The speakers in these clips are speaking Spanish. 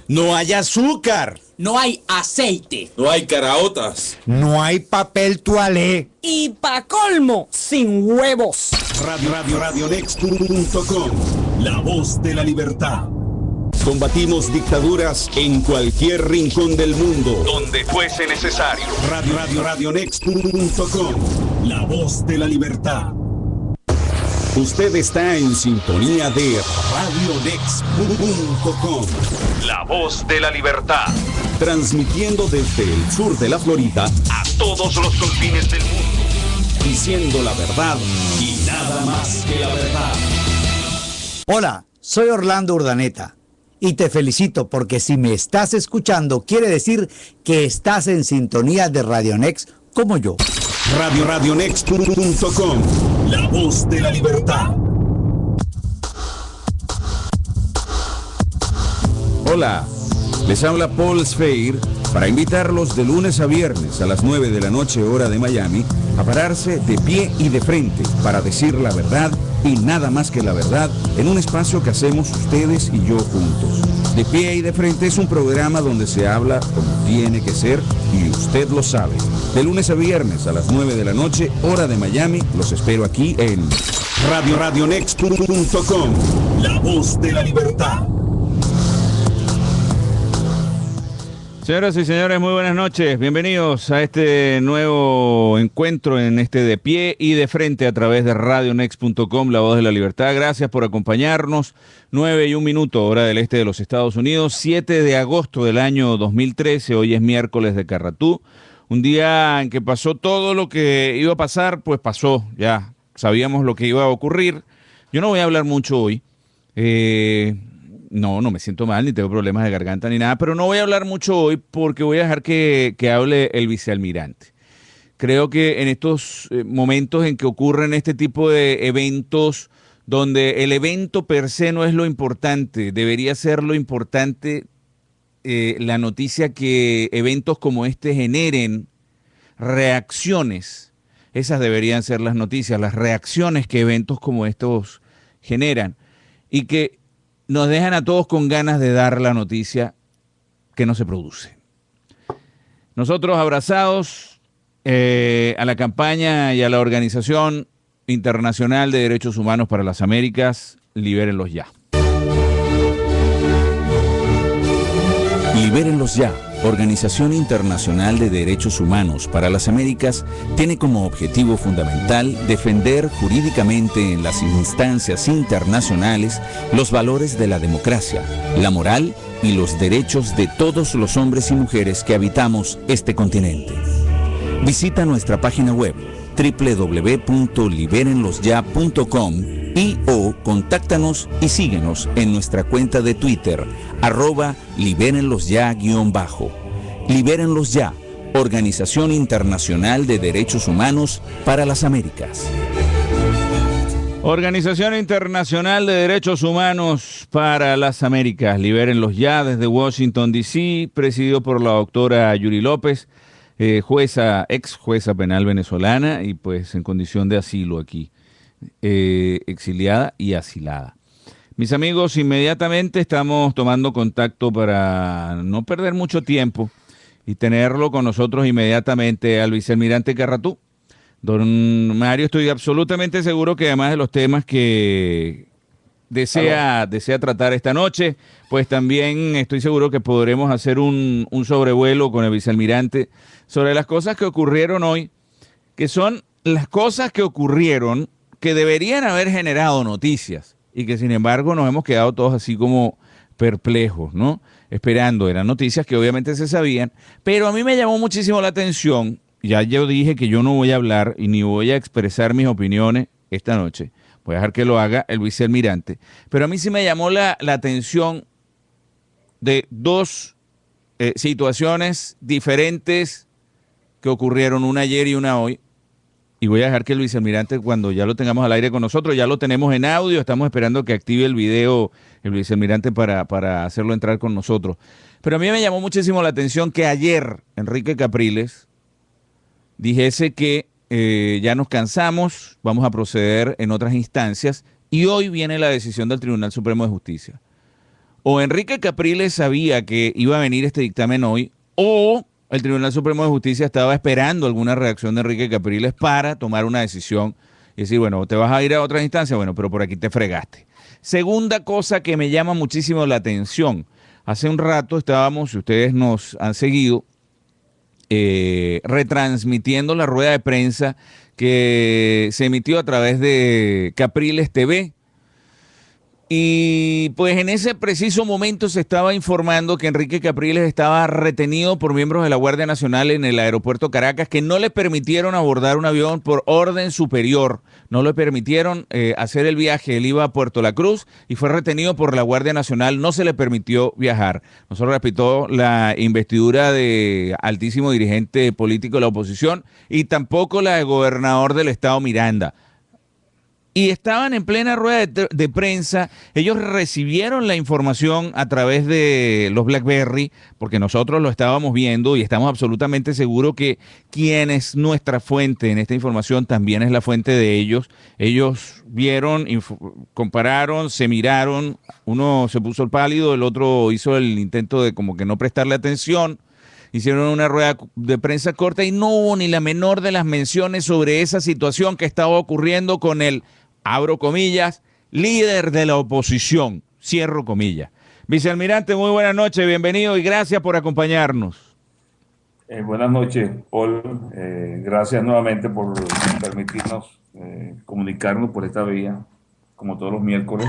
No hay azúcar. No hay aceite. No hay caraotas. No hay papel toalé. Y pa' colmo, sin huevos. Radionext.com, la voz de la libertad. Combatimos dictaduras en cualquier rincón del mundo, donde fuese necesario. Radionext.com, la voz de la libertad. Usted está en sintonía de Radionext.com, la voz de la libertad. Transmitiendo desde el sur de la Florida a todos los confines del mundo. Diciendo la verdad y nada más que la verdad. Hola, soy Orlando Urdaneta y te felicito porque si me estás escuchando quiere decir que estás en sintonía de Radionext como yo. Radionext.com, la voz de la libertad. Hola, les habla Paul Sfeir para invitarlos de lunes a viernes a las 9 de la noche hora de Miami a pararse de pie y de frente para decir la verdad y nada más que la verdad en un espacio que hacemos ustedes y yo juntos. De pie y de frente es un programa donde se habla como tiene que ser y usted lo sabe. De lunes a viernes a las 9 de la noche hora de Miami los espero aquí en Radionext.com, la voz de la libertad. Señoras y señores, muy buenas noches. Bienvenidos a este nuevo encuentro en este de pie y de frente a través de Radionext.com, la voz de la libertad. Gracias por acompañarnos. 9:01, hora del este de los Estados Unidos, 7 de agosto del año 2013. Hoy es miércoles de Carratú. Un día en que pasó todo lo que iba a pasar, pues pasó. Ya sabíamos lo que iba a ocurrir. Yo no voy a hablar mucho hoy. No me siento mal, ni tengo problemas de garganta ni nada, pero no voy a hablar mucho hoy porque voy a dejar que hable el vicealmirante. Creo que en estos momentos en que ocurren este tipo de eventos, donde el evento per se no es lo importante, debería ser lo importante la noticia que eventos como este generen reacciones. Esas deberían ser las noticias, las reacciones que eventos como estos generan y que nos dejan a todos con ganas de dar la noticia que no se produce. Nosotros abrazados a la campaña y a la Organización Internacional de Derechos Humanos para las Américas, libérenlos ya. Libérenlos ya. Organización Internacional de Derechos Humanos para las Américas tiene como objetivo fundamental defender jurídicamente en las instancias internacionales los valores de la democracia, la moral y los derechos de todos los hombres y mujeres que habitamos este continente. Visita nuestra página web www.liberenlosya.com o contáctanos y síguenos en nuestra cuenta de Twitter, @libérenlosya_. Libérenlos ya, Organización Internacional de Derechos Humanos para las Américas. Organización Internacional de Derechos Humanos para las Américas, libérenlos ya, desde Washington, D.C., presidido por la doctora Yuri López, ex jueza penal venezolana y pues en condición de asilo aquí. Exiliada y asilada. Mis amigos, inmediatamente estamos tomando contacto para no perder mucho tiempo y tenerlo con nosotros inmediatamente al vicealmirante Carratú. Don Mario, estoy absolutamente seguro que además de los temas que desea tratar esta noche, pues también estoy seguro que podremos hacer un sobrevuelo con el vicealmirante sobre las cosas que ocurrieron hoy, que son las cosas que ocurrieron que deberían haber generado noticias y que sin embargo nos hemos quedado todos así como perplejos, ¿no? Esperando, eran noticias que obviamente se sabían, pero a mí me llamó muchísimo la atención, ya yo dije que yo no voy a hablar y ni voy a expresar mis opiniones esta noche, voy a dejar que lo haga el vicealmirante, pero a mí sí me llamó la atención de dos situaciones diferentes que ocurrieron, una ayer y una hoy. Y voy a dejar que el vicealmirante, cuando ya lo tengamos al aire con nosotros, ya lo tenemos en audio, estamos esperando que active el video el vicealmirante para hacerlo entrar con nosotros. Pero a mí me llamó muchísimo la atención que ayer Enrique Capriles dijese que ya nos cansamos, vamos a proceder en otras instancias y hoy viene la decisión del Tribunal Supremo de Justicia. o Enrique Capriles sabía que iba a venir este dictamen hoy, o el Tribunal Supremo de Justicia estaba esperando alguna reacción de Enrique Capriles para tomar una decisión y decir, bueno, te vas a ir a otras instancias, bueno, pero por aquí te fregaste. Segunda cosa que me llama muchísimo la atención. Hace un rato estábamos, si ustedes nos han seguido, retransmitiendo la rueda de prensa que se emitió a través de Capriles TV. Y pues en ese preciso momento se estaba informando que Enrique Capriles estaba retenido por miembros de la Guardia Nacional en el aeropuerto Caracas, que no le permitieron abordar un avión por orden superior, no le permitieron hacer el viaje. Él iba a Puerto La Cruz y fue retenido por la Guardia Nacional, no se le permitió viajar. No se respetó la investidura de altísimo dirigente político de la oposición y tampoco la de gobernador del estado Miranda. Y estaban en plena rueda de prensa, ellos recibieron la información a través de los BlackBerry, porque nosotros lo estábamos viendo y estamos absolutamente seguros que quien es nuestra fuente en esta información también es la fuente de ellos. Ellos vieron, compararon, se miraron, uno se puso el pálido, el otro hizo el intento de como que no prestarle atención. Hicieron una rueda de prensa corta y no hubo ni la menor de las menciones sobre esa situación que estaba ocurriendo con el, abro comillas, líder de la oposición, cierro comillas. Vicealmirante, muy buenas noches, bienvenido y gracias por acompañarnos. Buenas noches, Paul. Gracias nuevamente por permitirnos comunicarnos por esta vía, como todos los miércoles.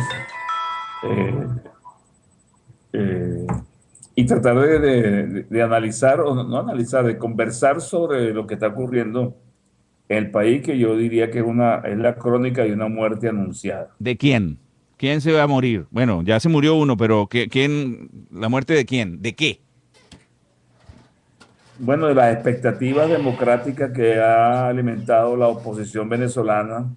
Y tratar de analizar, o no analizar, de conversar sobre lo que está ocurriendo en el país, que yo diría que es la crónica de una muerte anunciada. ¿De quién? ¿Quién se va a morir? Bueno, ya se murió uno, pero ¿quién? ¿La muerte de quién? ¿De qué? Bueno, de las expectativas democráticas que ha alimentado la oposición venezolana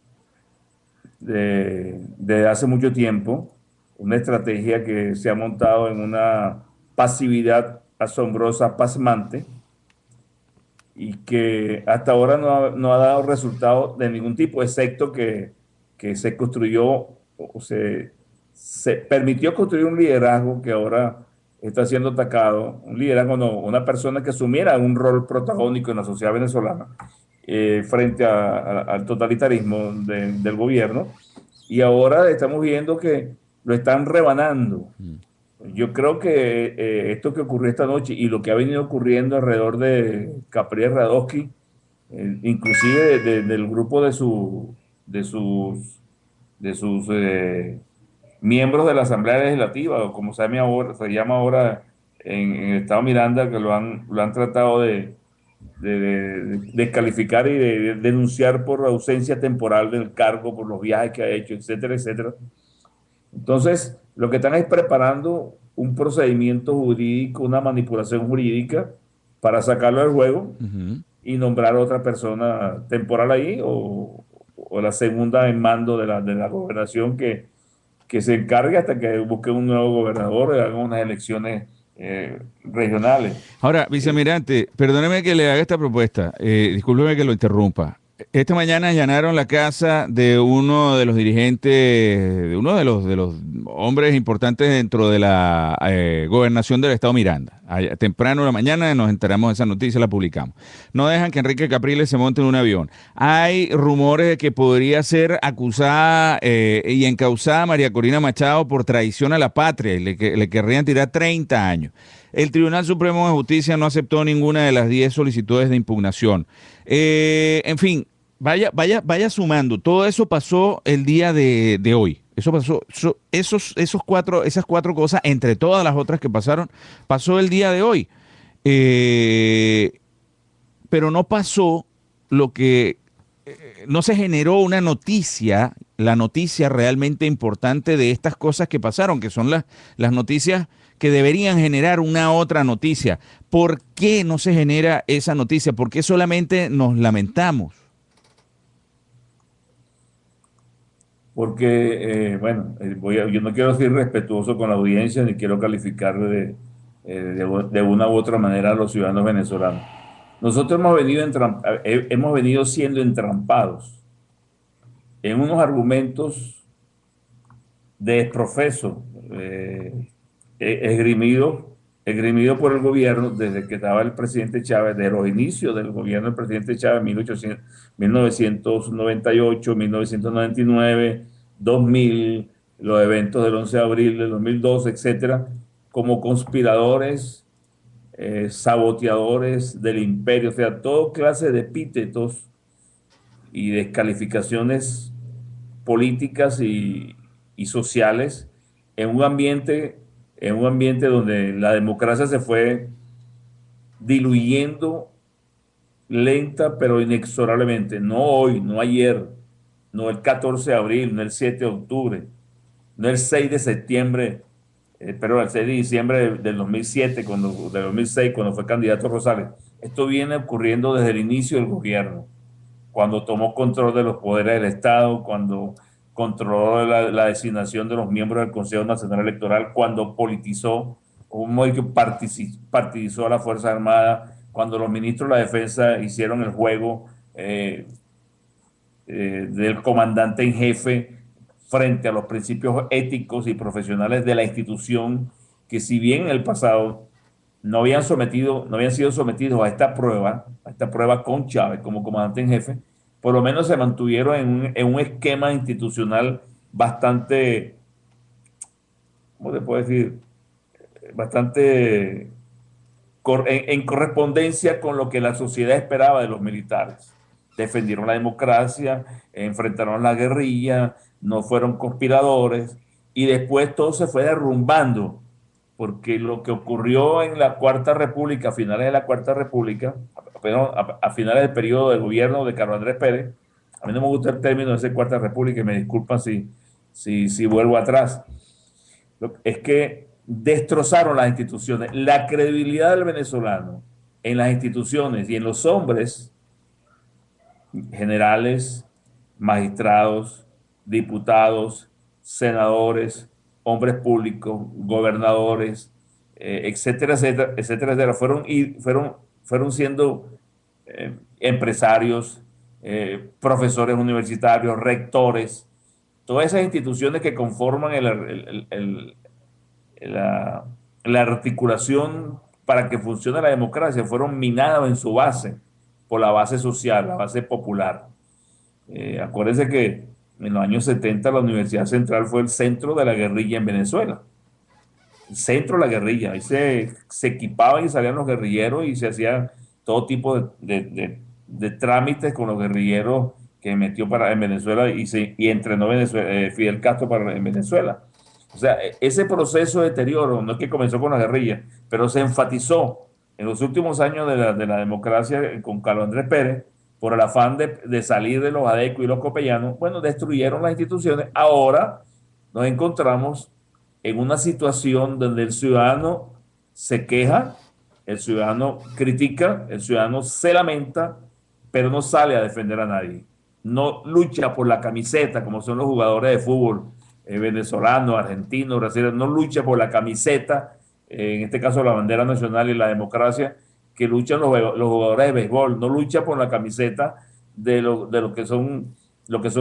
desde hace mucho tiempo, una estrategia que se ha montado en una pasividad asombrosa, pasmante, y que hasta ahora no ha dado resultado de ningún tipo, excepto que se construyó, o se permitió construir un liderazgo que ahora está siendo atacado, un liderazgo no, una persona que asumiera un rol protagónico en la sociedad venezolana frente al totalitarismo del gobierno, y ahora estamos viendo que lo están rebanando. Yo creo que esto que ocurrió esta noche y lo que ha venido ocurriendo alrededor de Capriles Radosky, inclusive del grupo de sus miembros de la Asamblea Legislativa, o como se llama ahora en el estado Miranda, que lo han tratado de descalificar y de denunciar por ausencia temporal del cargo, por los viajes que ha hecho, etcétera, etcétera. Entonces, lo que están es preparando un procedimiento jurídico, una manipulación jurídica para sacarlo del juego y nombrar a otra persona temporal ahí, o la segunda en mando de la gobernación que se encargue hasta que busque un nuevo gobernador y haga unas elecciones regionales. Ahora, vicealmirante, perdóneme que le haga esta propuesta, discúlpeme que lo interrumpa. Esta mañana allanaron la casa de uno de los dirigentes, de uno de los hombres importantes dentro de la gobernación del estado Miranda. Temprano en la mañana nos enteramos de esa noticia, la publicamos. No dejan que Enrique Capriles se monte en un avión. Hay rumores de que podría ser acusada y encausada María Corina Machado por traición a la patria y le querrían tirar 30 años. El Tribunal Supremo de Justicia no aceptó ninguna de las 10 solicitudes de impugnación. En fin, vaya sumando. Todo eso pasó el día de hoy. Eso pasó, esas cuatro cosas, entre todas las otras que pasaron, pasó el día de hoy. Pero no pasó lo que... no se generó una noticia, la noticia realmente importante de estas cosas que pasaron, que son las noticias que deberían generar una otra noticia. ¿Por qué no se genera esa noticia? ¿Por qué solamente nos lamentamos? Porque, yo no quiero ser respetuoso con la audiencia, ni quiero calificar de una u otra manera a los ciudadanos venezolanos. Nosotros hemos venido siendo entrampados en unos argumentos de desprofeso, esgrimido por el gobierno desde que estaba el presidente Chávez, de los inicios del gobierno del presidente Chávez, 1998, 1999, 2000, los eventos del 11 de abril del 2012, etcétera, como conspiradores, saboteadores del imperio, o sea, toda clase de epítetos y descalificaciones políticas y sociales en un ambiente donde la democracia se fue diluyendo lenta pero inexorablemente. No hoy, no ayer, no el 14 de abril, no el 7 de octubre, no el 6 de septiembre, pero el 6 de diciembre del 2007, del 2006, cuando fue candidato Rosales. Esto viene ocurriendo desde el inicio del gobierno, cuando tomó control de los poderes del Estado, cuando controló la designación de los miembros del Consejo Nacional Electoral, cuando politizó, un modo que partidizó a las Fuerzas Armadas, cuando los ministros de la Defensa hicieron el juego del comandante en jefe frente a los principios éticos y profesionales de la institución, que si bien en el pasado no habían sido sometidos a esta prueba con Chávez como comandante en jefe, por lo menos se mantuvieron en un esquema institucional bastante, ¿cómo se puede decir? Bastante en correspondencia con lo que la sociedad esperaba de los militares. Defendieron la democracia, enfrentaron la guerrilla, no fueron conspiradores, y después todo se fue derrumbando, porque lo que ocurrió en la Cuarta República, a finales de la Cuarta República, a finales del periodo de gobierno de Carlos Andrés Pérez, a mí no me gusta el término de esa Cuarta República, y me disculpan si vuelvo atrás, es que destrozaron las instituciones, la credibilidad del venezolano en las instituciones y en los hombres, generales, magistrados, diputados, senadores, hombres públicos, gobernadores, etcétera, etcétera, etcétera, etcétera, fueron siendo empresarios, profesores universitarios, rectores, todas esas instituciones que conforman la articulación para que funcione la democracia, fueron minadas en su base, por la base social, la base popular. Acuérdense que en los años 70 la Universidad Central fue el centro de la guerrilla en Venezuela. El centro de la guerrilla. Ahí se equipaban y salían los guerrilleros y se hacían todo tipo de trámites con los guerrilleros que metió en Venezuela y entrenó Fidel Castro en Venezuela. O sea, ese proceso de deterioro no es que comenzó con la guerrilla, pero se enfatizó en los últimos años de la democracia con Carlos Andrés Pérez, por el afán de salir de los adecos y los copellanos. Bueno, destruyeron las instituciones. Ahora nos encontramos en una situación donde el ciudadano se queja, el ciudadano critica, el ciudadano se lamenta, pero no sale a defender a nadie. No lucha por la camiseta, como son los jugadores de fútbol venezolanos, argentinos, brasileños. No lucha por la camiseta, en este caso la bandera nacional y la democracia, que luchan los jugadores de béisbol. No lucha por la camiseta de lo que son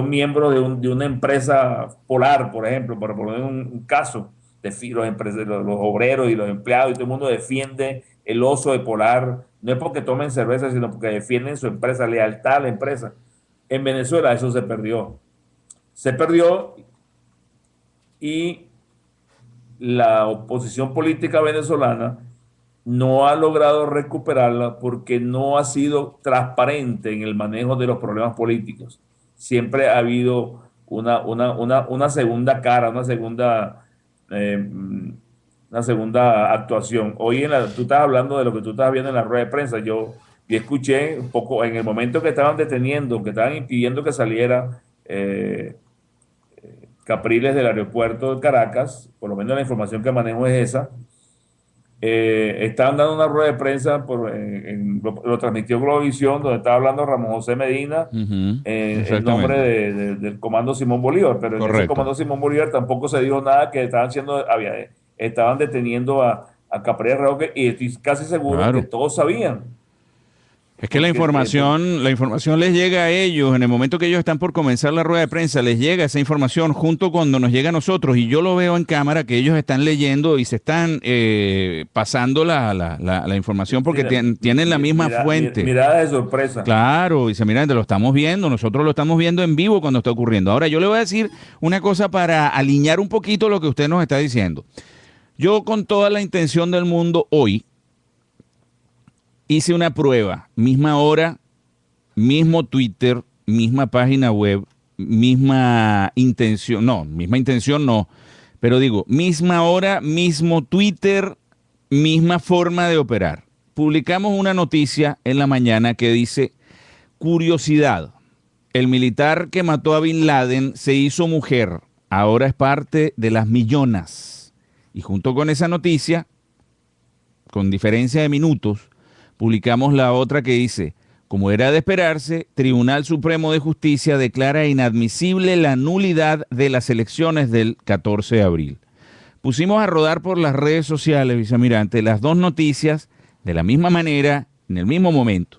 miembros de una empresa polar, por ejemplo, para poner un caso, los obreros y los empleados, y todo el mundo defiende el oso de Polar, no es porque tomen cerveza, sino porque defienden su empresa, lealtad a la empresa. En Venezuela eso se perdió. Se perdió, y la oposición política venezolana no ha logrado recuperarla porque no ha sido transparente en el manejo de los problemas políticos. Siempre ha habido una segunda cara, una segunda actuación. Hoy tú estás hablando de lo que tú estás viendo en la rueda de prensa. Yo escuché un poco en el momento que estaban deteniendo, que estaban impidiendo que saliera Capriles del aeropuerto de Caracas, por lo menos la información que manejo es esa. Estaban dando una rueda de prensa, lo transmitió Globovisión, donde estaba hablando Ramón José Medina, en nombre del Comando Simón Bolívar, pero en ese Comando Simón Bolívar tampoco se dijo nada, que estaban deteniendo a Capriles Redoque, y estoy casi seguro que todos sabían. Es que la información les llega a ellos, en el momento que ellos están por comenzar la rueda de prensa, les llega esa información junto cuando nos llega a nosotros, y yo lo veo en cámara que ellos están leyendo y se están pasando la información porque tienen la misma fuente. Mirada de sorpresa. Claro, dice, mira, lo estamos viendo, nosotros lo estamos viendo en vivo cuando está ocurriendo. Ahora, yo le voy a decir una cosa para alinear un poquito lo que usted nos está diciendo. Yo, con toda la intención del mundo, hoy hice una prueba, misma hora, mismo Twitter, misma página web, misma intención no, pero digo, misma hora, mismo Twitter, misma forma de operar. Publicamos una noticia en la mañana que dice, curiosidad, el militar que mató a Bin Laden se hizo mujer, ahora es parte de las millonas. Y junto con esa noticia, con diferencia de minutos, publicamos la otra que dice, como era de esperarse, Tribunal Supremo de Justicia declara inadmisible la nulidad de las elecciones del 14 de abril. Pusimos a rodar por las redes sociales, vicealmirante, las dos noticias de la misma manera, en el mismo momento.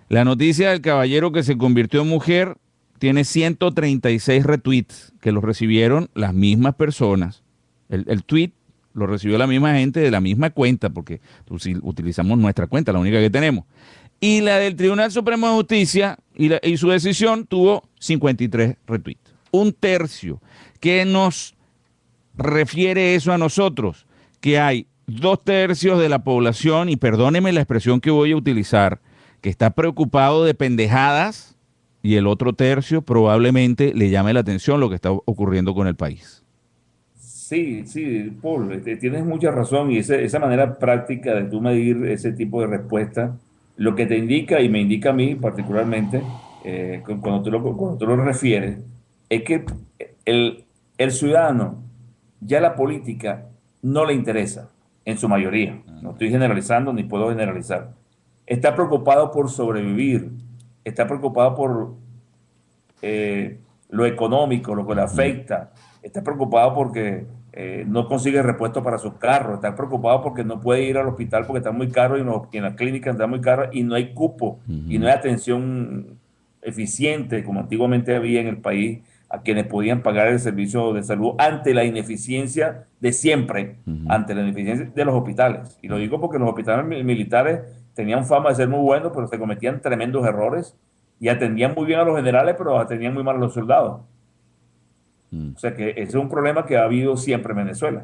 La noticia del caballero que se convirtió en mujer tiene 136 retweets que los recibieron las mismas personas. El tweet lo recibió la misma gente de la misma cuenta, porque utilizamos nuestra cuenta, la única que tenemos. Y la del Tribunal Supremo de Justicia y su decisión tuvo 53 retweets. Un tercio. ¿Qué nos refiere eso a nosotros? Que hay 2/3 de la población, y perdóneme la expresión que voy a utilizar, que está preocupado de pendejadas, y el otro tercio probablemente le llame la atención lo que está ocurriendo con el país. Sí, Paul, tienes mucha razón, y esa manera práctica de tú medir ese tipo de respuesta, lo que te indica, y me indica a mí particularmente, cuando tú lo refieres, es que el ciudadano, ya la política no le interesa, en su mayoría. No estoy generalizando ni puedo generalizar. Está preocupado por sobrevivir, está preocupado por lo económico, lo que le afecta, está preocupado porque no consigue repuestos para sus carros, está preocupado porque no puede ir al hospital porque está muy caro, y en las clínicas está muy caro y no hay cupo, y no hay atención eficiente como antiguamente había en el país a quienes podían pagar el servicio de salud ante la ineficiencia de siempre, ante la ineficiencia de los hospitales. Y lo digo porque los hospitales militares tenían fama de ser muy buenos, pero se cometían tremendos errores, y atendían muy bien a los generales, pero atendían muy mal a los soldados. O sea que ese es un problema que ha habido siempre en Venezuela.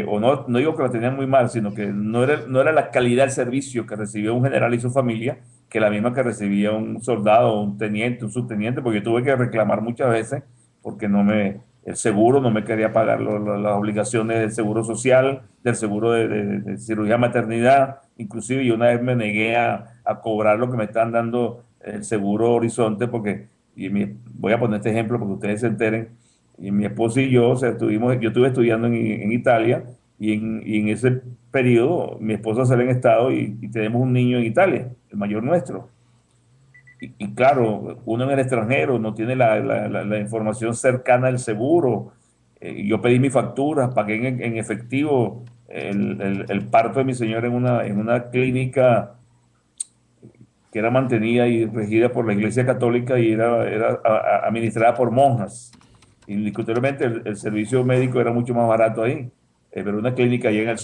O no digo que lo tenían muy mal, sino que no era la calidad del servicio que recibía un general y su familia que la misma que recibía un soldado, un teniente, un subteniente, porque yo tuve que reclamar muchas veces porque el seguro no me quería pagar las obligaciones del seguro social, del seguro de cirugía maternidad. Inclusive yo una vez me negué a cobrar lo que me están dando el seguro Horizonte, porque voy a poner este ejemplo porque ustedes se enteren. Y mi esposa y yo, o sea, yo estuve estudiando en Italia, y en ese periodo mi esposa sale en estado, y tenemos un niño en Italia, el mayor nuestro. Y claro, uno en el extranjero no tiene la información cercana del seguro. Yo pedí mis facturas, pagué en efectivo el parto de mi señora en una clínica que era mantenida y regida por la Iglesia Católica, y era administrada por monjas. Indiscutiblemente el servicio médico era mucho más barato ahí, pero una clínica allá en el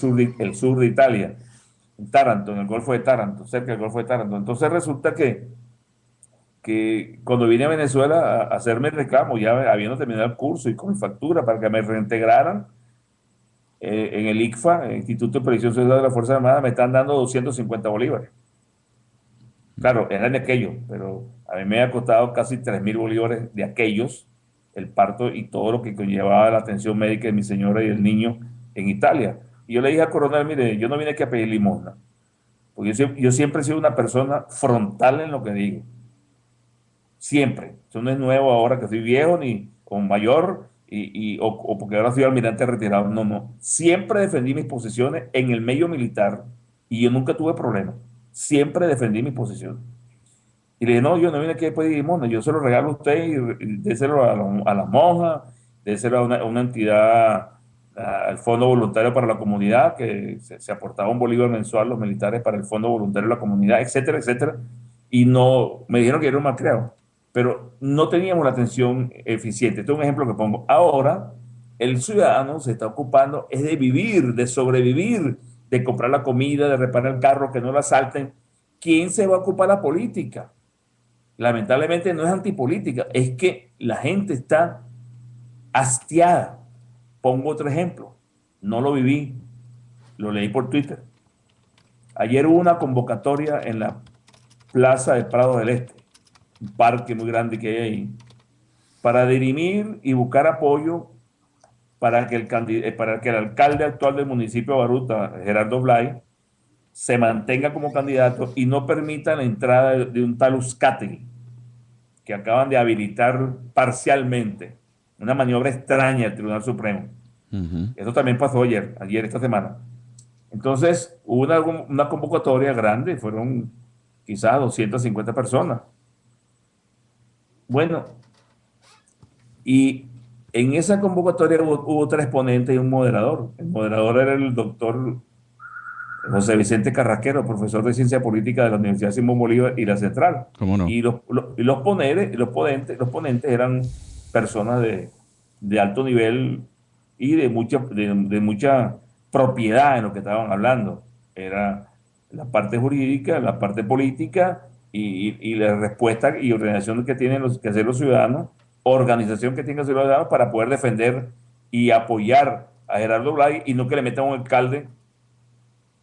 sur de Italia, en Taranto, en el Golfo de Taranto, cerca del Golfo de Taranto. Entonces resulta que cuando vine a Venezuela a hacerme el reclamo, ya habiendo terminado el curso y con mi factura para que me reintegraran, en el ICFA, el Instituto de Previsión Social de la Fuerza Armada, me están dando 250 bolívares. Claro, eran de aquellos, pero a mí me ha costado casi 3.000 bolívares de aquellos, el parto y todo lo que conllevaba la atención médica de mi señora y el niño en Italia. Y yo le dije al coronel, mire, yo no vine aquí a pedir limosna, porque yo siempre he sido una persona frontal en lo que digo. Siempre. Eso no es nuevo ahora que soy viejo o mayor, o porque ahora soy almirante retirado. No. Siempre defendí mis posiciones en el medio militar, y yo nunca tuve problemas. Siempre defendí mis posiciones. Y le dije, no, yo no vine aquí a pedir limosna, yo se lo regalo a usted, y déselo a las monjas, déselo a una entidad al Fondo Voluntario para la Comunidad, que se aportaba un bolívar mensual los militares para el Fondo Voluntario de la Comunidad, etcétera, etcétera. Y no, me dijeron que era un malcriado, pero no teníamos la atención eficiente. Este es un ejemplo que pongo. Ahora, el ciudadano se está ocupando es de vivir, de sobrevivir, de comprar la comida, de reparar el carro, que no la salten. ¿Quién se va a ocupar la política? Lamentablemente no es antipolítica, es que la gente está hastiada. Pongo otro ejemplo, no lo viví, lo leí por Twitter. Ayer hubo una convocatoria en la Plaza de Prado del Este, un parque muy grande que hay ahí, para dirimir y buscar apoyo para que el alcalde actual del municipio de Baruta, Gerardo Blay, se mantenga como candidato y no permita la entrada de un tal Uzcategui, que acaban de habilitar parcialmente. Una maniobra extraña del Tribunal Supremo. Eso también pasó ayer, esta semana. Entonces, hubo una convocatoria grande, fueron quizás 250 personas. Bueno, y en esa convocatoria hubo 3 ponentes y un moderador. El moderador era el doctor José Vicente Carraquero, profesor de Ciencia Política de la Universidad Simón Bolívar y la Central. ¿Cómo no? Y los ponentes eran personas de alto nivel y de mucha propiedad en lo que estaban hablando. Era la parte jurídica, la parte política y la respuesta y organización que tienen que hacer los ciudadanos, organización que tienen que hacer los ciudadanos para poder defender y apoyar a Gerardo Blay y no que le metan a un alcalde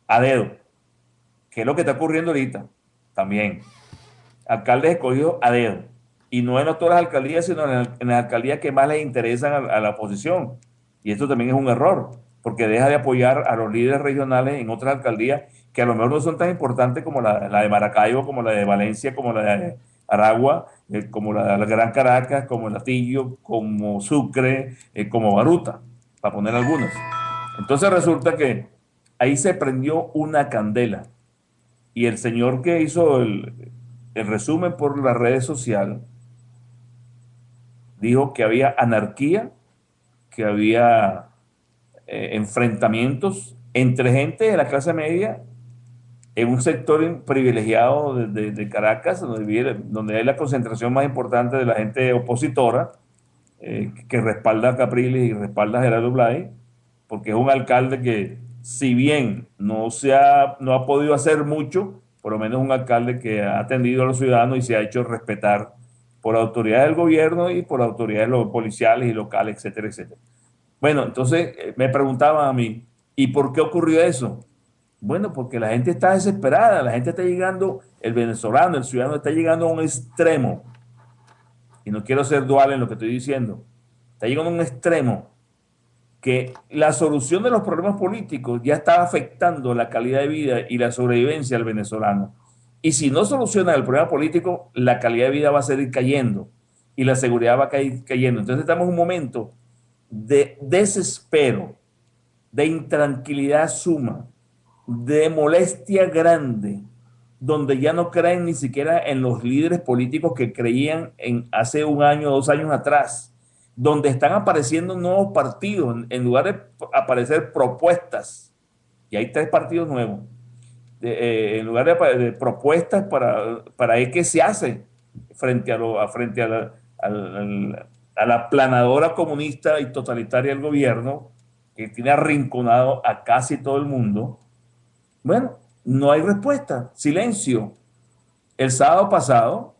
a dedo, que es lo que está ocurriendo ahorita también. Alcaldes escogidos a dedo. Y no en todas las alcaldías, sino en las alcaldías que más les interesan a la oposición. Y esto también es un error, porque deja de apoyar a los líderes regionales en otras alcaldías que a lo mejor no son tan importantes como la de Maracaibo, como la de Valencia, como la de Aragua, como la de Gran Caracas, como Latillo, como Sucre, como Baruta, para poner algunas. Entonces resulta que ahí se prendió una candela y el señor que hizo el resumen por las redes sociales dijo que había anarquía, que había enfrentamientos entre gente de la clase media en un sector privilegiado de Caracas, donde hay la concentración más importante de la gente opositora, que respalda a Capriles y respalda a Gerardo Blay, porque es un alcalde que, si bien no ha podido hacer mucho, por lo menos un alcalde que ha atendido a los ciudadanos y se ha hecho respetar por autoridades del gobierno y por autoridades policiales y locales, etcétera, etcétera. Bueno, entonces me preguntaban a mí, ¿y por qué ocurrió eso? Bueno, porque la gente está desesperada, la gente está llegando, el venezolano, el ciudadano está llegando a un extremo, y no quiero ser dual en lo que estoy diciendo, está llegando a un extremo que la solución de los problemas políticos ya está afectando la calidad de vida y la sobrevivencia del venezolano. Y si no soluciona el problema político, la calidad de vida va a seguir cayendo y la seguridad va a ir cayendo. Entonces estamos en un momento de desespero, de intranquilidad suma, de molestia grande, donde ya no creen ni siquiera en los líderes políticos que creían hace 1 año, 2 años atrás, donde están apareciendo nuevos partidos, en lugar de aparecer propuestas, y hay 3 partidos nuevos, en lugar de propuestas para ver qué se hace frente a la planadora comunista y totalitaria del gobierno, que tiene arrinconado a casi todo el mundo. Bueno, no hay respuesta, silencio. El sábado pasado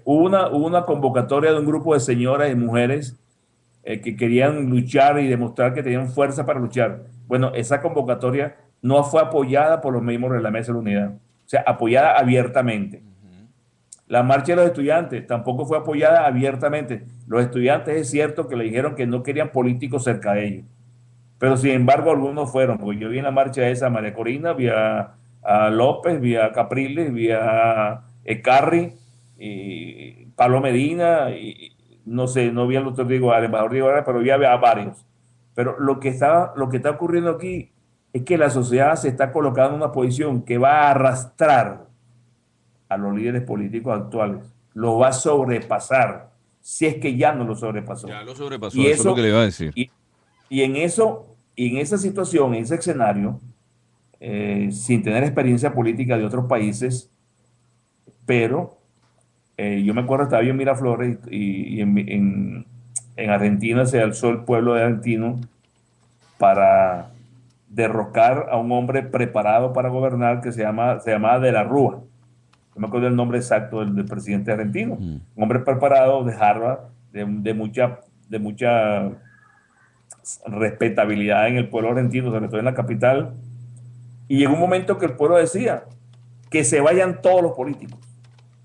hubo una convocatoria de un grupo de señoras y mujeres que querían luchar y demostrar que tenían fuerza para luchar. Bueno, esa convocatoria no fue apoyada por los miembros de la Mesa de la Unidad, o sea, apoyada abiertamente. La marcha de los estudiantes tampoco fue apoyada abiertamente. Los estudiantes es cierto que le dijeron que no querían políticos cerca de ellos, pero sin embargo algunos fueron, porque yo vi en la marcha esa a María Corina, vi a López, vi a Capriles, vi a Carri, y Pablo Medina, y no sé, no vi al doctor Diego, al embajador Diego, pero vi a varios. Pero lo que está ocurriendo aquí es que la sociedad se está colocando en una posición que va a arrastrar a los líderes políticos actuales, los va a sobrepasar. si es que ya no lo sobrepasó. Ya lo sobrepasó, Y eso es lo que le iba a decir. Y en eso, y en esa situación, en ese escenario, sin tener experiencia política de otros países, pero yo me acuerdo, estaba yo en Miraflores y en Argentina se alzó el pueblo de argentino para derrocar a un hombre preparado para gobernar que se llamaba De la Rúa. No me acuerdo el nombre exacto del presidente argentino. Un hombre preparado de Harvard, de mucha respetabilidad en el pueblo argentino, sobre todo en la capital. Y llegó un momento que el pueblo decía que se vayan todos los políticos.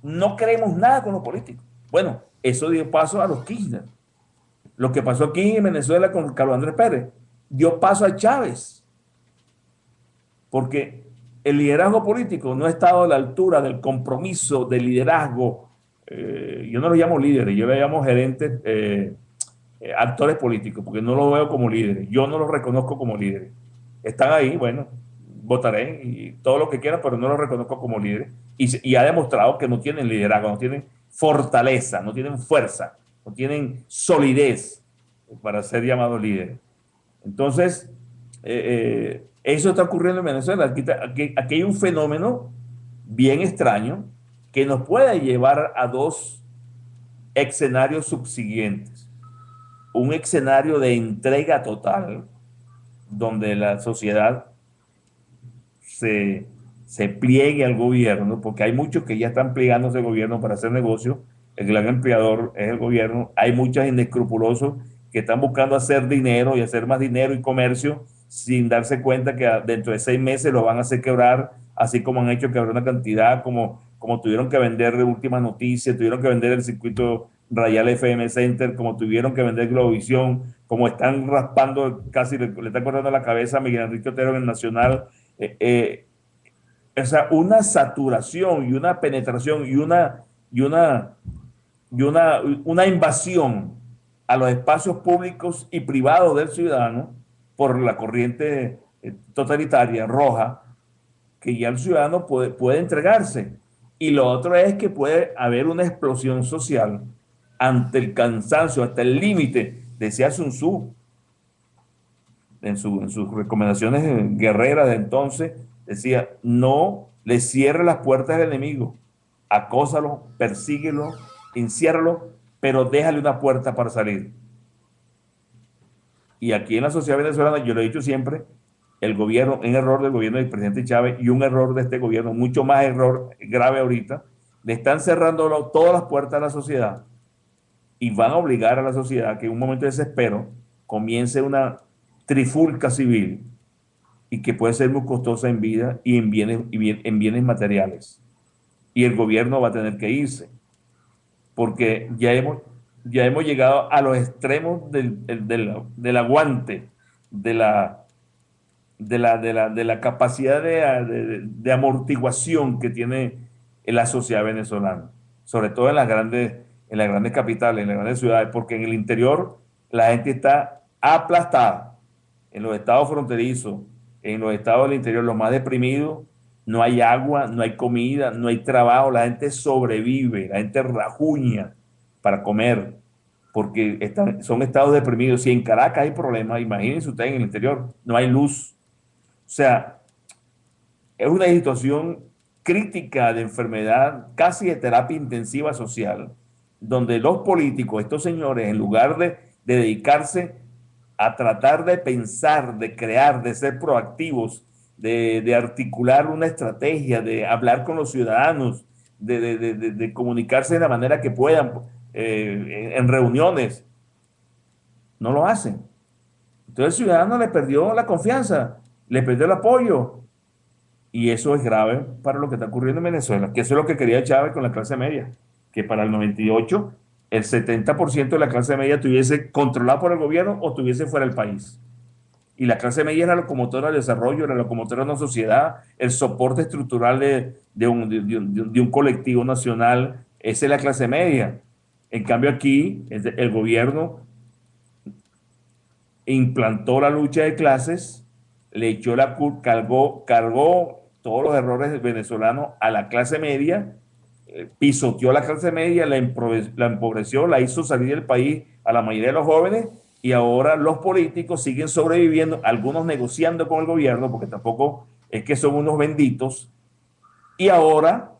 No queremos nada con los políticos. Bueno, eso dio paso a los Kirchner. Lo que pasó aquí en Venezuela con Carlos Andrés Pérez dio paso a Chávez. Porque el liderazgo político no ha estado a la altura del compromiso del liderazgo. Yo no los llamo líderes, yo les llamo gerentes, actores políticos, porque no los veo como líderes. Yo no los reconozco como líderes. Están ahí, bueno, votaré y todo lo que quieran, pero no los reconozco como líderes. Y ha demostrado que no tienen liderazgo, no tienen fortaleza, no tienen fuerza, no tienen solidez para ser llamados líderes. Entonces, eso está ocurriendo en Venezuela. Aquí hay un fenómeno bien extraño que nos puede llevar a dos escenarios subsiguientes. Un escenario de entrega total, donde la sociedad se pliegue al gobierno, porque hay muchos que ya están plegándose al gobierno para hacer negocio. El gran empleador es el gobierno. Hay muchos inescrupulosos que están buscando hacer dinero y hacer más dinero y comercio sin darse cuenta que dentro de 6 meses lo van a hacer quebrar, así como han hecho quebrar una cantidad, como tuvieron que vender de Última Noticia, tuvieron que vender el circuito Radial FM Center, como tuvieron que vender Globovisión, como están raspando, casi le están cortando la cabeza a Miguel Enrique Otero en el Nacional. O sea, una saturación y una penetración y una invasión a los espacios públicos y privados del ciudadano por la corriente totalitaria roja, que ya el ciudadano puede entregarse. Y lo otro es que puede haber una explosión social ante el cansancio, hasta el límite. Decía Sun Tzu en sus recomendaciones guerreras de entonces, decía: no le cierre las puertas al enemigo, acósalo, persíguelo, enciérralo, pero déjale una puerta para salir. Y aquí en la sociedad venezolana, yo lo he dicho siempre, el gobierno, un error del gobierno del presidente Chávez y un error de este gobierno, mucho más error grave ahorita, le están cerrando todas las puertas a la sociedad y van a obligar a la sociedad que en un momento de desespero comience una trifulca civil y que puede ser muy costosa en vida y en bienes materiales. Y el gobierno va a tener que irse, porque ya hemos llegado a los extremos del aguante, de la capacidad de amortiguación que tiene la sociedad venezolana, sobre todo en las grandes capitales, en las grandes ciudades, porque en el interior la gente está aplastada. En los estados fronterizos, en los estados del interior, los más deprimidos, no hay agua, no hay comida, no hay trabajo, la gente sobrevive, la gente rajuña para comer, porque son estados deprimidos. Si en Caracas hay problemas, imagínense ustedes en el interior, no hay luz. O sea, es una situación crítica de enfermedad, casi de terapia intensiva social, donde los políticos, estos señores, en lugar de dedicarse a tratar de pensar, de crear, de ser proactivos, de articular una estrategia, de hablar con los ciudadanos, de comunicarse de la manera que puedan en reuniones, no lo hacen. Entonces el ciudadano le perdió la confianza, le perdió el apoyo, y eso es grave para lo que está ocurriendo en Venezuela, que eso es lo que quería Chávez con la clase media, que para el 98 el 70% de la clase media estuviese controlada por el gobierno o estuviese fuera del país. Y la clase media era la locomotora del desarrollo, era la locomotora de una sociedad, el soporte estructural de un colectivo nacional. Esa es la clase media. En cambio aquí el gobierno implantó la lucha de clases, le echó cargó todos los errores venezolanos a la clase media, pisoteó la clase media, la empobreció, la hizo salir del país a la mayoría de los jóvenes, y ahora los políticos siguen sobreviviendo, algunos negociando con el gobierno, porque tampoco es que son unos benditos, y ahora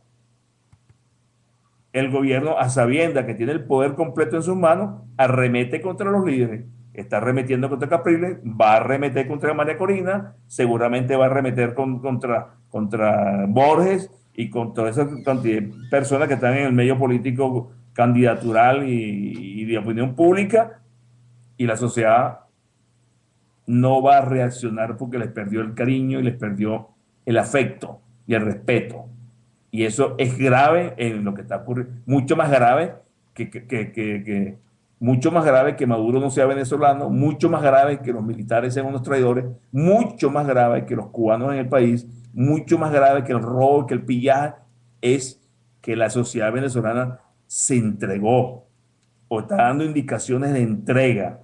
el gobierno, a sabiendas que tiene el poder completo en sus manos, arremete contra los líderes. Está arremetiendo contra Capriles, va a arremeter contra María Corina, seguramente va a arremeter contra Borges y contra esa cantidad de personas que están en el medio político candidatural y de opinión pública, y la sociedad no va a reaccionar porque les perdió el cariño y les perdió el afecto y el respeto. Y eso es grave en lo que está ocurriendo, mucho más grave mucho más grave que Maduro no sea venezolano, mucho más grave que los militares sean unos traidores, mucho más grave que los cubanos en el país, mucho más grave que el robo, que el pillaje, es que la sociedad venezolana se entregó o está dando indicaciones de entrega.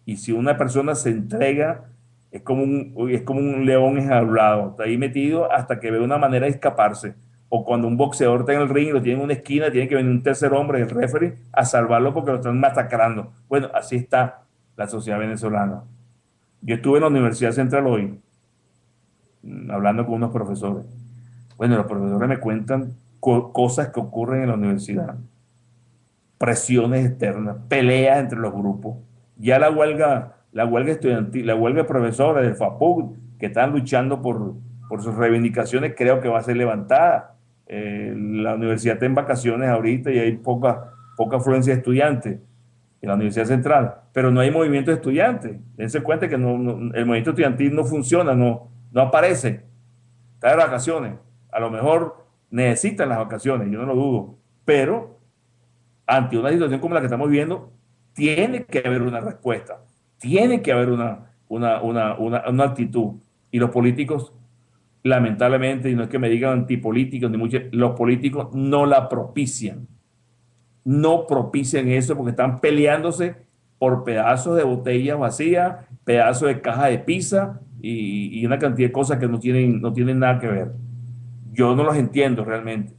Y si una persona se entrega, es como un león enjaulado, está ahí metido hasta que ve una manera de escaparse. O cuando un boxeador está en el ring y lo tiene en una esquina, tiene que venir un tercer hombre, el referee, a salvarlo porque lo están masacrando. Bueno, así está la sociedad venezolana. Yo estuve en la Universidad Central hoy, hablando con unos profesores. Bueno, los profesores me cuentan cosas que ocurren en la universidad. Presiones externas, peleas entre los grupos. Ya la huelga estudiantil, la huelga de profesores del FAPUC, que están luchando por sus reivindicaciones, creo que va a ser levantada. La universidad está en vacaciones ahorita y hay poca afluencia de estudiantes en la Universidad Central, pero no hay movimiento de estudiantes. Dense cuenta que el movimiento estudiantil no funciona, no aparece, está de vacaciones. A lo mejor necesitan las vacaciones, yo no lo dudo, pero ante una situación como la que estamos viviendo, tiene que haber una respuesta, tiene que haber una actitud, y los políticos, lamentablemente, y no es que me digan antipolíticos, los políticos no la propician. No propician eso porque están peleándose por pedazos de botellas vacías, pedazos de caja de pizza y una cantidad de cosas que no tienen nada que ver. Yo no los entiendo realmente.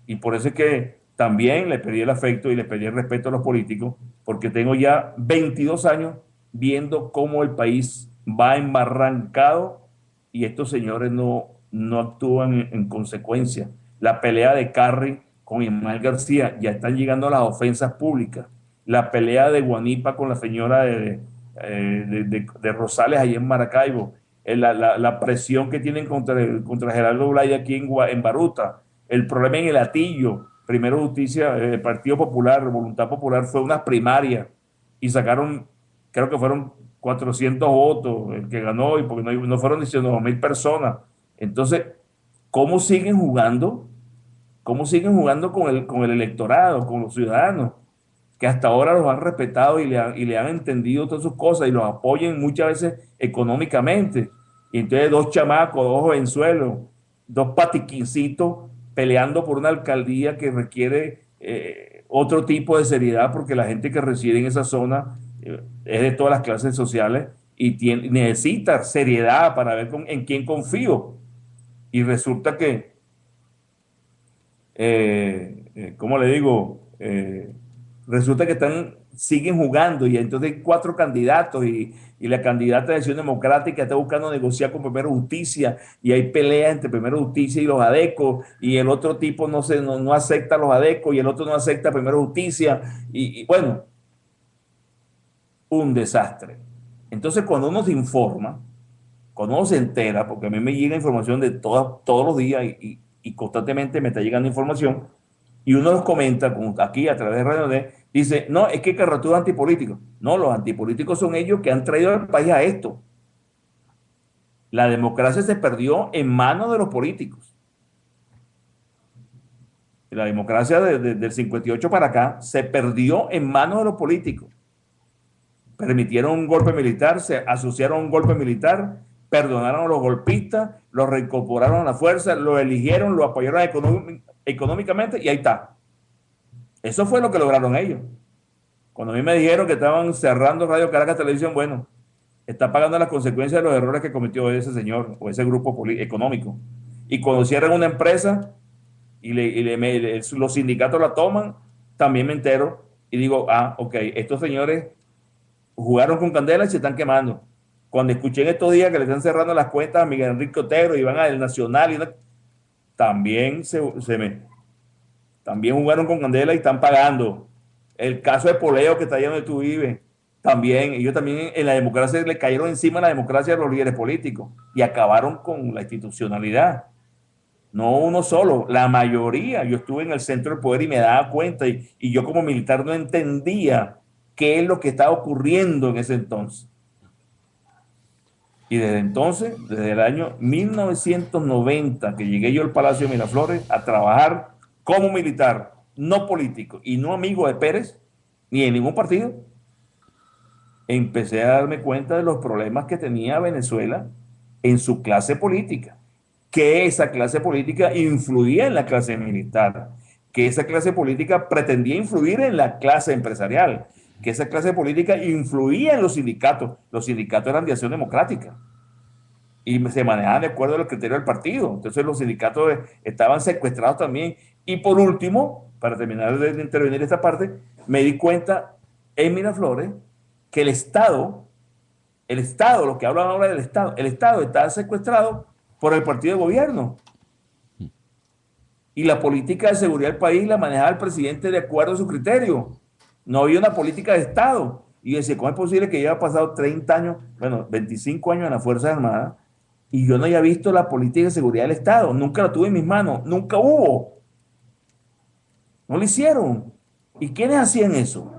Y por eso es que también le pedí el afecto y le pedí el respeto a los políticos, porque tengo ya 22 años viendo cómo el país va embarrancado y estos señores no actúan en consecuencia. La pelea de Carri con Ismael García, ya están llegando a las ofensas públicas. La pelea de Guanipa con la señora de Rosales allí en Maracaibo, la presión que tienen contra Gerardo Blay aquí en Baruta, el problema en el Atillo. Primero Justicia, el Partido Popular, Voluntad Popular, fue unas primarias y sacaron, creo que fueron 400 votos el que ganó, y porque no fueron 19,000 personas. Entonces, ¿cómo siguen jugando? ¿Cómo siguen jugando con el electorado, con los ciudadanos, que hasta ahora los han respetado y le han entendido todas sus cosas y los apoyan muchas veces económicamente? Y entonces dos chamacos, dos jovenzuelos, dos patiquincitos peleando por una alcaldía que requiere otro tipo de seriedad, porque la gente que reside en esa zona es de todas las clases sociales y necesita seriedad para ver en quién confío. Y resulta que, ¿cómo le digo? Resulta que siguen jugando, y entonces hay 4 candidatos y la candidata de Acción Democrática está buscando negociar con Primero Justicia, y hay peleas entre Primero Justicia y los ADECO, y el otro tipo no acepta a los ADECO y el otro no acepta a Primero Justicia, y bueno, un desastre. Entonces, cuando uno se informa, cuando uno se entera, porque a mí me llega información de todos los días y constantemente me está llegando información, y uno los comenta aquí a través de Radio Net, dice, no, es que Carratú es antipolítico. No, los antipolíticos son ellos que han traído al país a esto. La democracia se perdió en manos de los políticos. La democracia del 58 para acá se perdió en manos de los políticos. Permitieron un golpe militar, se asociaron a un golpe militar, perdonaron a los golpistas, los reincorporaron a la fuerza, lo eligieron, lo apoyaron económicamente, y ahí está. Eso fue lo que lograron ellos. Cuando a mí me dijeron que estaban cerrando Radio Caracas Televisión, bueno, está pagando las consecuencias de los errores que cometió ese señor o ese grupo económico. Y cuando cierran una empresa, los sindicatos la toman, también me entero y digo, ok, estos señores jugaron con candela y se están quemando. Cuando escuché en estos días que le están cerrando las cuentas a Miguel Enrique Otero y van al Nacional, también también jugaron con candela y están pagando. El caso de Poleo, que está allá donde tú vives, también, ellos también en la democracia le cayeron encima a la democracia de los líderes políticos y acabaron con la institucionalidad. No uno solo, la mayoría. Yo estuve en el centro del poder y me daba cuenta y yo como militar no entendía qué es lo que estaba ocurriendo en ese entonces. Y desde entonces, desde el año 1990, que llegué yo al Palacio de Miraflores a trabajar como militar, no político y no amigo de Pérez, ni de ningún partido, empecé a darme cuenta de los problemas que tenía Venezuela en su clase política, que esa clase política influía en la clase militar, que esa clase política pretendía influir en la clase empresarial, que esa clase política influía en los sindicatos. Los sindicatos eran de Acción Democrática y se manejaban de acuerdo a los criterios del partido. Entonces los sindicatos estaban secuestrados también. Y por último, para terminar de intervenir esta parte, me di cuenta en Miraflores que el Estado, lo que hablan ahora del Estado, el Estado está secuestrado por el partido de gobierno. Y la política de seguridad del país la manejaba el presidente de acuerdo a su criterio. No había una política de Estado. Y decía, ¿cómo es posible que haya pasado 30 años, 25 años en las Fuerzas Armadas y yo no haya visto la política de seguridad del Estado? Nunca la tuve en mis manos, nunca hubo. No lo hicieron. ¿Y quiénes hacían eso?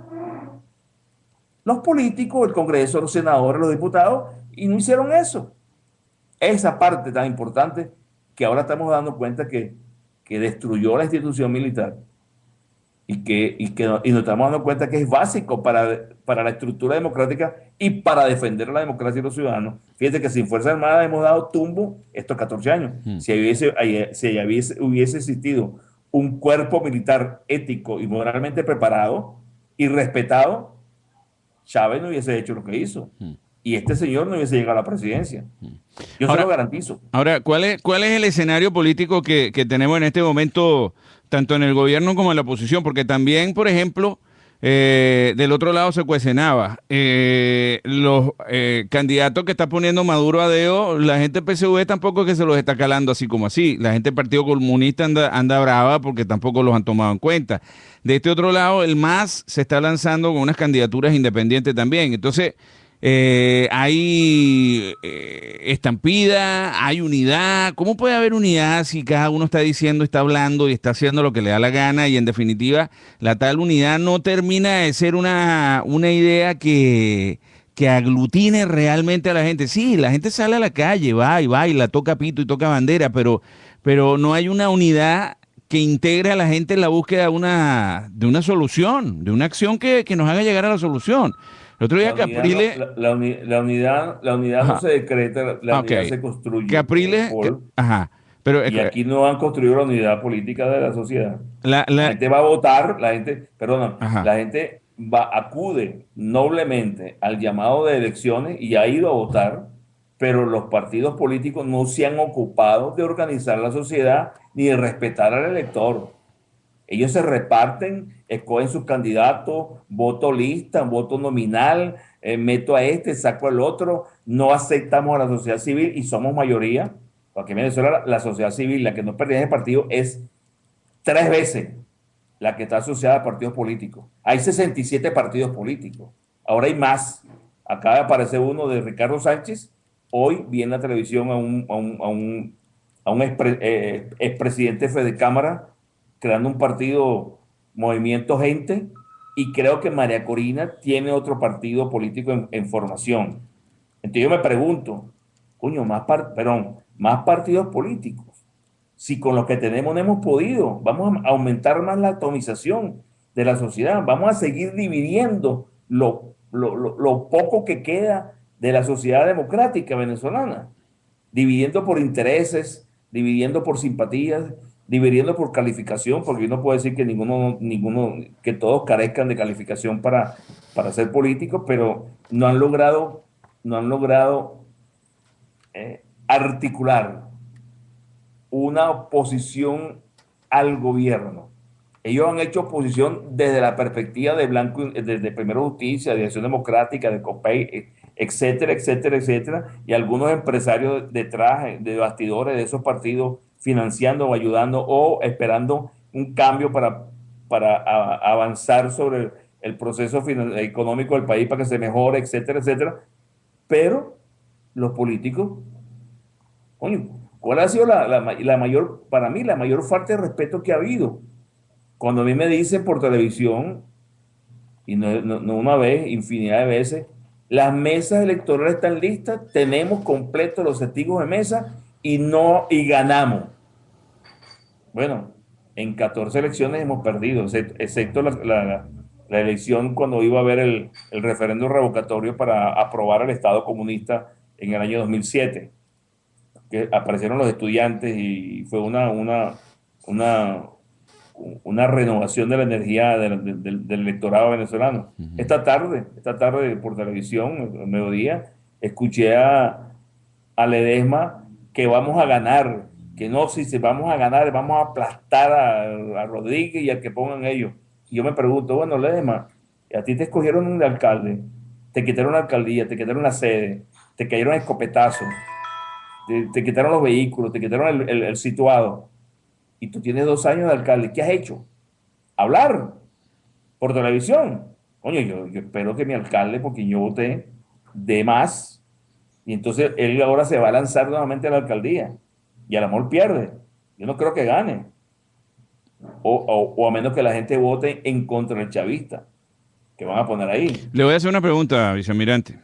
Los políticos, el Congreso, los senadores, los diputados, y no hicieron eso. Esa parte tan importante que ahora estamos dando cuenta que destruyó la institución militar y nos estamos dando cuenta que es básico para la estructura democrática y para defender la democracia y los ciudadanos. Fíjate que sin Fuerzas Armadas hemos dado tumbo estos 14 años. Si hubiese existido un cuerpo militar ético y moralmente preparado y respetado, Chávez no hubiese hecho lo que hizo. Y este señor no hubiese llegado a la presidencia. Yo se lo garantizo. Ahora, ¿cuál es el escenario político que tenemos en este momento, tanto en el gobierno como en la oposición? Porque también, por ejemplo, del otro lado se cuestionaba los candidatos que está poniendo Maduro a dedo. La gente del PSV tampoco es que se los está calando así como así. La gente del Partido Comunista anda brava porque tampoco los han tomado en cuenta. De este otro lado, el MAS se está lanzando con unas candidaturas independientes también. Entonces, hay estampida, hay unidad. ¿Cómo puede haber unidad si cada uno está diciendo, está hablando y está haciendo lo que le da la gana? Y en definitiva, la tal unidad no termina de ser una idea que aglutine realmente a la gente. Sí, la gente sale a la calle, va y baila, toca pito y toca bandera, pero no hay una unidad que integre a la gente en la búsqueda de una solución, de una acción que nos haga llegar a la solución. El otro día Capriles... La unidad no se decreta, la unidad se construye. Capriles... Y aquí no han construido la unidad política de la sociedad. La gente va a votar, la gente acude noblemente al llamado de elecciones y ha ido a votar, pero los partidos políticos no se han ocupado de organizar la sociedad ni de respetar al elector. Ellos se reparten, escogen sus candidatos, voto lista, voto nominal, meto a este, saco al otro, no aceptamos a la sociedad civil y somos mayoría, porque en Venezuela la sociedad civil, la que no pertenece al partido, es 3 veces la que está asociada a partidos políticos. Hay 67 partidos políticos, ahora hay más. Acaba de aparecer uno de Ricardo Sánchez, hoy vi en la televisión a un expresidente de Cámara creando un partido, Movimiento Gente, y creo que María Corina tiene otro partido político en formación. Entonces yo me pregunto, coño, más partidos políticos. Si con los que tenemos no hemos podido, vamos a aumentar más la atomización de la sociedad, vamos a seguir dividiendo lo poco que queda de la sociedad democrática venezolana, dividiendo por intereses, dividiendo por simpatías, dividiendo por calificación, porque yo no puedo decir que que todos carezcan de calificación para ser políticos, pero no han logrado articular una posición al gobierno. Ellos han hecho oposición desde la perspectiva de Blanco, desde Primero Justicia, de Acción Democrática, de COPEI, etcétera, etcétera, etcétera, y algunos empresarios detrás, de bastidores de esos partidos, financiando o ayudando o esperando un cambio para avanzar sobre el proceso económico del país para que se mejore, etcétera, etcétera. Pero los políticos, coño, ¿cuál ha sido la mayor, para mí, la mayor falta de respeto que ha habido? Cuando a mí me dicen por televisión, y no una vez, infinidad de veces, las mesas electorales están listas, tenemos completos los testigos de mesa y ganamos. Bueno, en 14 elecciones hemos perdido, excepto la elección cuando iba a haber el referéndum revocatorio para aprobar el Estado comunista en el año 2007, que aparecieron los estudiantes y fue una renovación de la energía del electorado venezolano. Esta tarde por televisión, al mediodía, escuché a Ledesma que vamos a ganar, que no, si vamos a ganar, vamos a aplastar a Rodríguez y al que pongan ellos. Y yo me pregunto, bueno, Ledesma, a ti te escogieron un alcalde, te quitaron la alcaldía, te quitaron la sede, te cayeron escopetazos, te quitaron los vehículos, te quitaron el situado, y tú tienes 2 años de alcalde. ¿Qué has hecho? Hablar por televisión. Coño, yo espero que mi alcalde, porque yo voté de más, y entonces él ahora se va a lanzar nuevamente a la alcaldía, y a lo mejor pierde. Yo no creo que gane. O a menos que la gente vote en contra del chavista, que van a poner ahí. Le voy a hacer una pregunta, vicealmirante.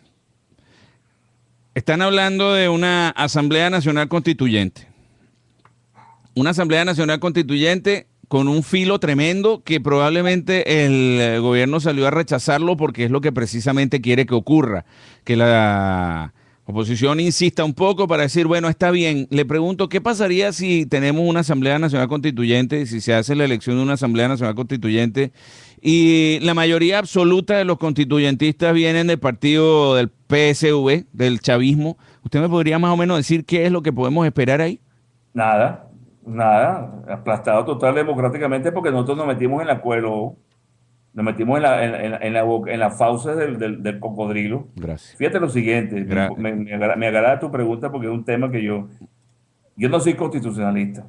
Están hablando de una Asamblea Nacional Constituyente. Una Asamblea Nacional Constituyente con un filo tremendo que probablemente el gobierno salió a rechazarlo porque es lo que precisamente quiere que ocurra, que la oposición insista un poco para decir, bueno, está bien. Le pregunto, ¿qué pasaría si tenemos una Asamblea Nacional Constituyente, si se hace la elección de una Asamblea Nacional Constituyente y la mayoría absoluta de los constituyentistas vienen del partido del PSV, del chavismo? ¿Usted me podría más o menos decir qué es lo que podemos esperar ahí? Nada, aplastado total democráticamente porque nosotros nos metimos en la cuero, nos metimos en las fauces del cocodrilo. Gracias. Fíjate lo siguiente, me agrada tu pregunta porque es un tema que yo no soy constitucionalista.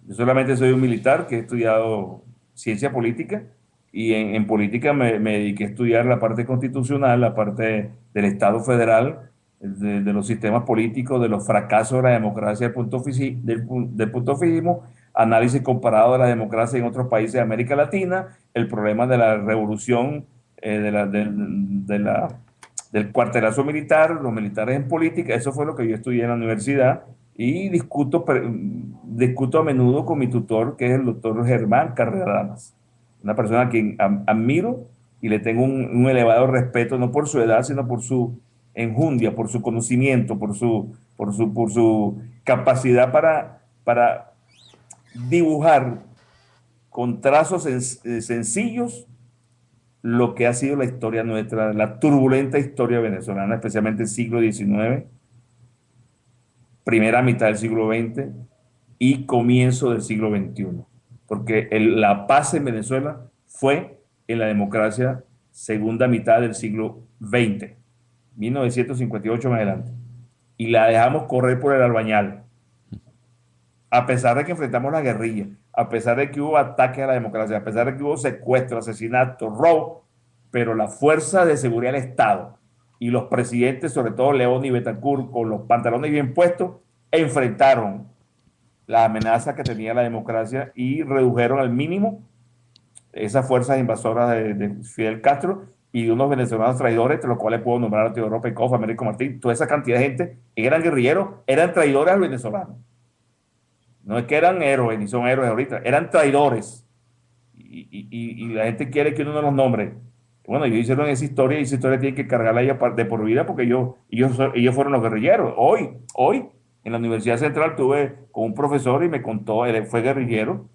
Yo solamente soy un militar que he estudiado ciencia política y en política me dediqué a estudiar la parte constitucional, la parte del Estado federal, de los sistemas políticos, de los fracasos de la democracia del punto análisis comparado de la democracia en otros países de América Latina, el problema de la revolución, del cuartelazo militar, los militares en política. Eso fue lo que yo estudié en la universidad y discuto a menudo con mi tutor, que es el doctor Germán Carrera Damas, una persona a quien admiro y le tengo un elevado respeto, no por su edad, sino por su enjundia, por su conocimiento, por su capacidad para dibujar con trazos sencillos lo que ha sido la historia nuestra, la turbulenta historia venezolana, especialmente el siglo XIX, primera mitad del siglo XX y comienzo del siglo XXI. Porque la paz en Venezuela fue en la democracia segunda mitad del siglo XX, 1958 en adelante. Y la dejamos correr por el Albañal. A pesar de que enfrentamos la guerrilla, a pesar de que hubo ataques a la democracia, a pesar de que hubo secuestro, asesinato, robo, pero la fuerza de seguridad del Estado y los presidentes, sobre todo León y Betancourt, con los pantalones bien puestos, enfrentaron la amenaza que tenía la democracia y redujeron al mínimo esas fuerzas invasoras de Fidel Castro y de unos venezolanos traidores, entre los cuales puedo nombrar a Teodoro Pecoff, Américo Martín. Toda esa cantidad de gente eran guerrilleros, eran traidores al venezolano. No es que eran héroes, ni son héroes ahorita, eran traidores. Y la gente quiere que uno no los nombre. Bueno, ellos hicieron esa historia y esa historia tiene que cargarla ella de por vida porque ellos fueron los guerrilleros. Hoy, en la Universidad Central tuve con un profesor y me contó, él fue guerrillero,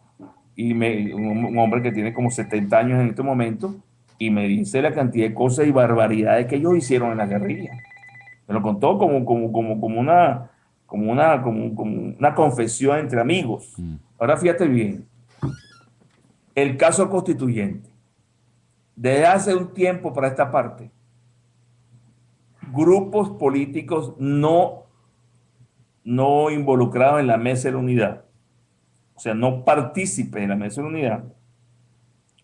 y un hombre que tiene como 70 años en este momento, y me dice la cantidad de cosas y barbaridades que ellos hicieron en la guerrilla. Me lo contó como una confesión entre amigos. Ahora fíjate bien, el caso constituyente. Desde hace un tiempo para esta parte, grupos políticos no involucrados en la mesa de la unidad, o sea, no partícipes en la mesa de la unidad,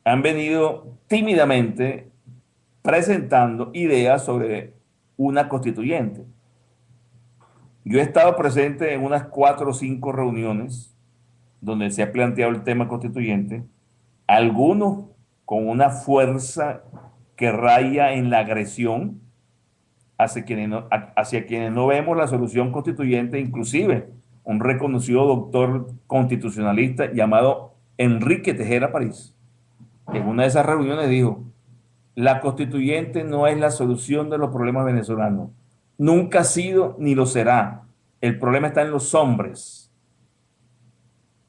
han venido tímidamente presentando ideas sobre una constituyente. Yo he estado presente en unas 4 o 5 reuniones donde se ha planteado el tema constituyente, algunos con una fuerza que raya en la agresión hacia quienes no vemos la solución constituyente, inclusive un reconocido doctor constitucionalista llamado Enrique Tejera París. En una de esas reuniones dijo: la constituyente no es la solución de los problemas venezolanos. Nunca ha sido ni lo será. El problema está en los hombres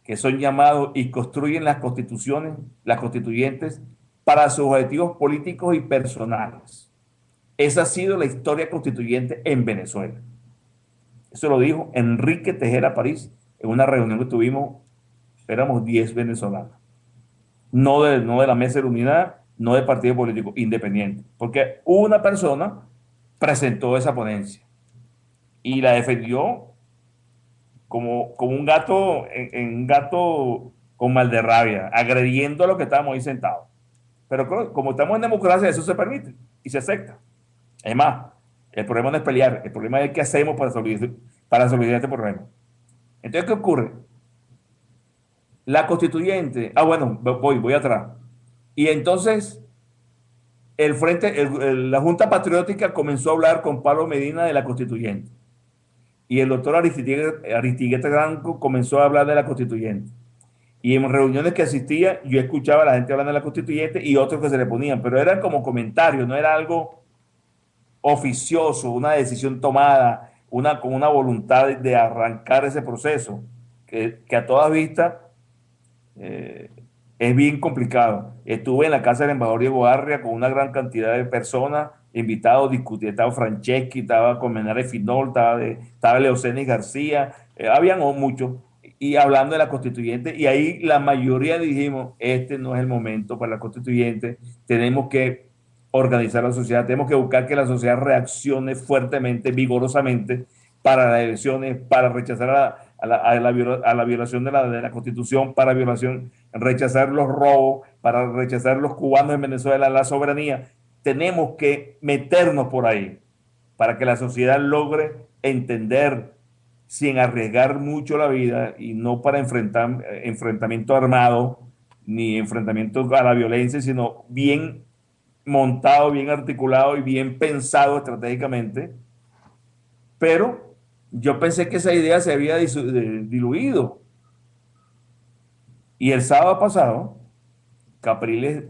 que son llamados y construyen las constituciones, las constituyentes, para sus objetivos políticos y personales. Esa ha sido la historia constituyente en Venezuela. Eso lo dijo Enrique Tejera París en una reunión que tuvimos, éramos 10 venezolanos. No de la mesa de la unidad, no de partido político, independiente. Porque una persona presentó esa ponencia y la defendió como un gato, un gato con mal de rabia, agrediendo a los que estábamos ahí sentados. Pero como estamos en democracia, eso se permite y se acepta. Es más, el problema no es pelear, el problema es qué hacemos para solucionar este problema. Entonces, ¿qué ocurre? La constituyente, bueno, voy atrás. Y entonces, la Junta Patriótica comenzó a hablar con Pablo Medina de la constituyente. Y el doctor Aristigueta Franco comenzó a hablar de la constituyente. Y en reuniones que asistía, yo escuchaba a la gente hablando de la constituyente y otros que se le ponían, pero eran como comentarios, no era algo oficioso, una decisión tomada, con una voluntad de arrancar ese proceso, que a todas vistas es bien complicado. Estuve en la casa del embajador Diego Arria con una gran cantidad de personas, invitados, discutí, estaba Franceschi, estaba Colmenares Finol, estaba Leocenis García, habían muchos, y hablando de la constituyente, y ahí la mayoría dijimos: este no es el momento para la constituyente, tenemos que organizar la sociedad, tenemos que buscar que la sociedad reaccione fuertemente, vigorosamente para las elecciones, para rechazar a la violación de la Constitución, para rechazar los robos, para rechazar los cubanos en Venezuela, la soberanía. Tenemos que meternos por ahí para que la sociedad logre entender, sin arriesgar mucho la vida, y no para enfrentamiento armado ni enfrentamiento a la violencia, sino bien montado, bien articulado y bien pensado estratégicamente. Pero yo pensé que esa idea se había diluido. Y el sábado pasado, Capriles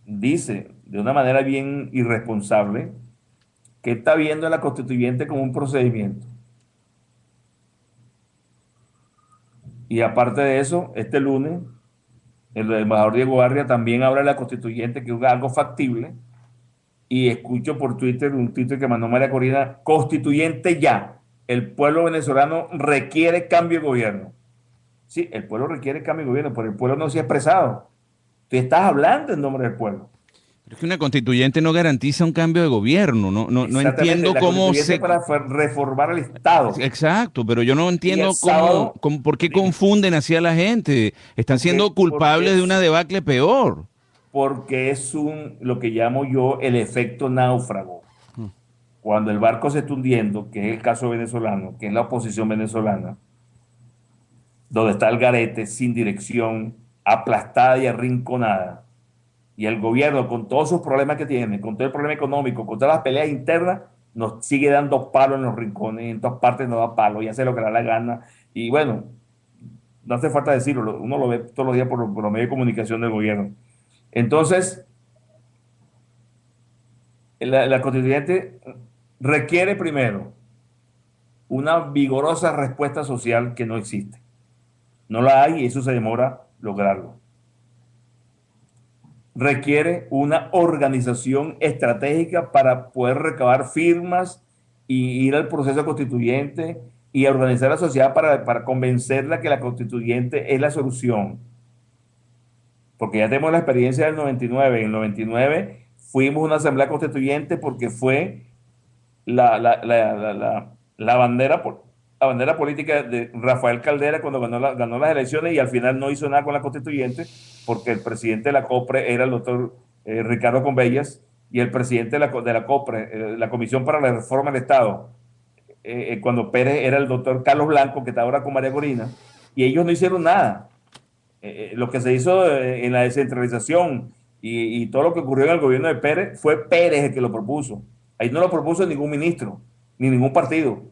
dice de una manera bien irresponsable que está viendo a la constituyente como un procedimiento. Y aparte de eso, este lunes, el embajador Diego Arria también habla de la constituyente, que es algo factible. Y escucho por Twitter un Twitter que mandó María Corina: constituyente ya, el pueblo venezolano requiere cambio de gobierno. Sí, el pueblo requiere cambio de gobierno, pero el pueblo no se ha expresado. Tú estás hablando en nombre del pueblo. Pero es que una constituyente no garantiza un cambio de gobierno. No entiendo cómo se... para reformar el Estado. Exacto, pero yo no entiendo por qué confunden así a la gente. Están siendo culpables de una debacle peor. Porque es lo que llamo yo el efecto náufrago. Cuando el barco se está hundiendo, que es el caso venezolano, que es la oposición venezolana, donde está el garete sin dirección, aplastada y arrinconada, y el gobierno, con todos sus problemas que tiene, con todo el problema económico, con todas las peleas internas, nos sigue dando palos en los rincones, en todas partes nos da palos y hace lo que le da la gana. Y bueno, no hace falta decirlo, uno lo ve todos los días por los medios de comunicación del gobierno. Entonces, la constituyente requiere primero una vigorosa respuesta social que no existe. No la hay y eso se demora lograrlo. Requiere una organización estratégica para poder recabar firmas y ir al proceso constituyente y organizar la sociedad para convencerla que la constituyente es la solución. porque ya tenemos la experiencia del 99. En el 99 fuimos una asamblea constituyente porque fue la bandera, la bandera política de Rafael Caldera cuando ganó las elecciones, y al final no hizo nada con la constituyente porque el presidente de la COPRE era el doctor Ricardo Convellas, y el presidente de la COPRE, la Comisión para la Reforma del Estado, cuando Pérez era el doctor Carlos Blanco, que está ahora con María Corina, y ellos no hicieron nada. Lo que se hizo en la descentralización y todo lo que ocurrió en el gobierno de Pérez fue Pérez el que lo propuso. Ahí no lo propuso ningún ministro, ni ningún partido.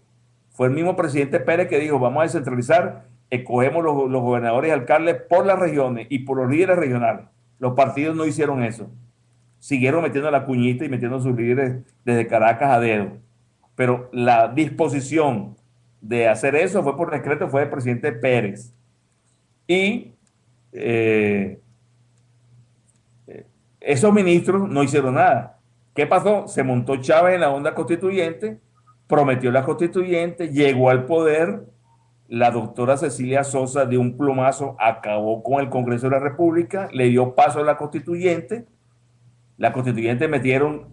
Fue el mismo presidente Pérez que dijo, vamos a descentralizar, escogemos los gobernadores y alcaldes por las regiones y por los líderes regionales. Los partidos no hicieron eso. Siguieron metiendo la cuñita y metiendo a sus líderes desde Caracas a dedo. Pero la disposición de hacer eso fue por decreto, fue del presidente Pérez. Y esos ministros no hicieron nada. ¿Qué pasó? Se montó Chávez en la onda constituyente, prometió la constituyente, llegó al poder, la doctora Cecilia Sosa de un plumazo acabó con el Congreso de la República, le dio paso a la constituyente metieron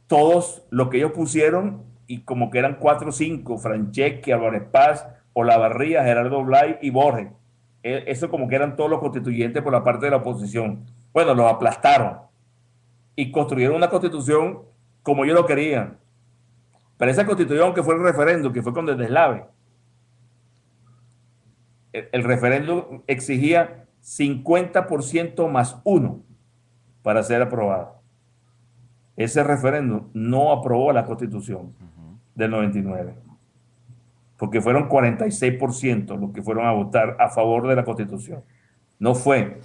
todos lo que ellos pusieron, y como que eran 4 o 5, Franceschi, Álvarez Paz, Olavarría, Gerardo Blay y Borges. Eso como que eran todos los constituyentes por la parte de la oposición. Bueno, los aplastaron y construyeron una constitución como ellos lo querían. Pero esa constitución, que fue el referéndum, que fue con el deslave, el referéndum exigía 50% más 1 para ser aprobado. Ese referéndum no aprobó la constitución del 99, porque fueron 46% los que fueron a votar a favor de la constitución. No fue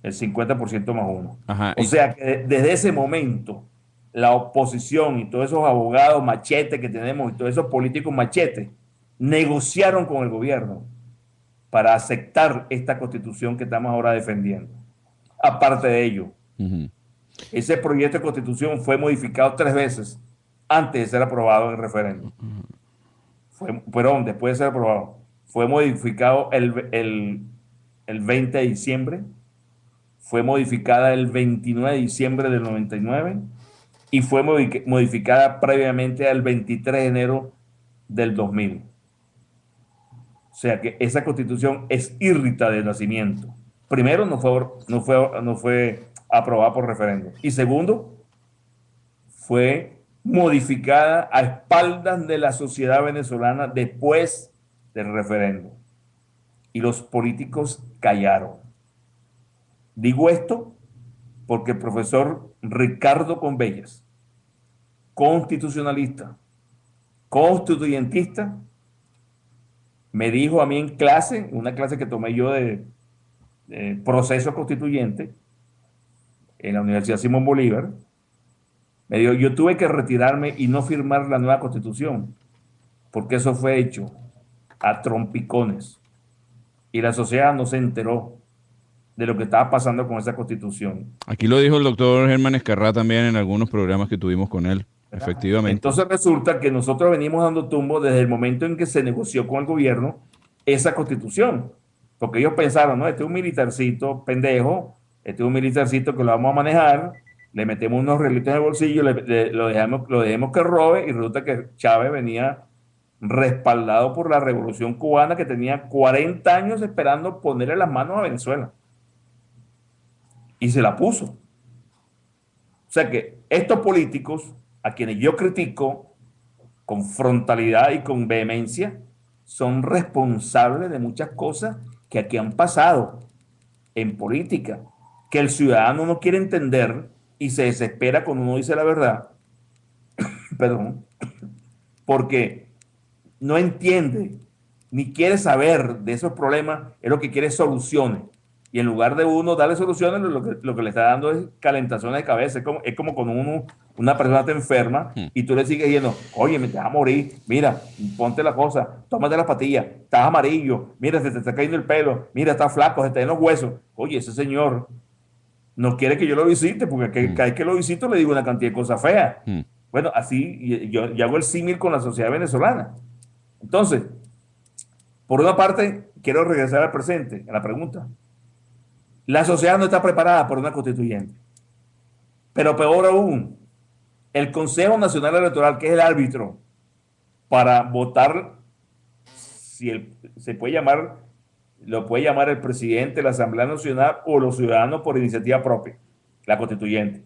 el 50% más 1. Ajá. O sea que desde ese momento la oposición y todos esos abogados machetes que tenemos y todos esos políticos machetes negociaron con el gobierno para aceptar esta constitución que estamos ahora defendiendo. Aparte de ello, ese proyecto de constitución fue modificado 3 veces antes de ser aprobado en el referéndum. Perdón, después de ser aprobado. Fue modificado el 20 de diciembre, fue modificada el 29 de diciembre del 99 y fue modificada previamente al 23 de enero del 2000. O sea que esa constitución es írrita de nacimiento. Primero, no fue aprobada por referéndum. Y segundo, fue modificada a espaldas de la sociedad venezolana después del referéndum. Y los políticos callaron. Digo esto porque el profesor Ricardo Convellas, constitucionalista, constituyentista, me dijo a mí en clase, una clase que tomé yo de proceso constituyente en la Universidad Simón Bolívar, me dijo, yo tuve que retirarme y no firmar la nueva constitución, porque eso fue hecho a trompicones y la sociedad no se enteró de lo que estaba pasando con esa constitución. Aquí lo dijo el doctor Germán Escarrá también en algunos programas que tuvimos con él, efectivamente. Entonces resulta que nosotros venimos dando tumbo desde el momento en que se negoció con el gobierno esa constitución, porque ellos pensaron, no, este es un militarcito pendejo, este es un militarcito que lo vamos a manejar, le metemos unos realitos en el bolsillo, lo dejemos que robe, y resulta que Chávez venía respaldado por la Revolución Cubana, que tenía 40 años esperando ponerle las manos a Venezuela. Y se la puso. O sea que estos políticos, a quienes yo critico con frontalidad y con vehemencia, son responsables de muchas cosas que aquí han pasado en política, que el ciudadano no quiere entender y se desespera cuando uno dice la verdad, perdón, porque no entiende ni quiere saber de esos problemas, es lo que quiere es soluciones. Y en lugar de uno darle soluciones, lo que le está dando es calentaciones de cabeza. Es como cuando una persona está enferma y tú le sigues diciendo, oye, me te vas a morir, mira, ponte la cosa, tómate las pastillas, estás amarillo, mira, se te está cayendo el pelo, mira, estás flaco, se te den los huesos. Oye, ese señor no quiere que yo lo visite, porque cada vez que lo visito le digo una cantidad de cosas feas. Bueno, así yo hago el símil con la sociedad venezolana. Entonces, por una parte, quiero regresar al presente, a la pregunta. La sociedad no está preparada para una constituyente. Pero peor aún, el Consejo Nacional Electoral, que es el árbitro para votar, se puede llamar, lo puede llamar el presidente, la Asamblea Nacional o los ciudadanos por iniciativa propia, la constituyente.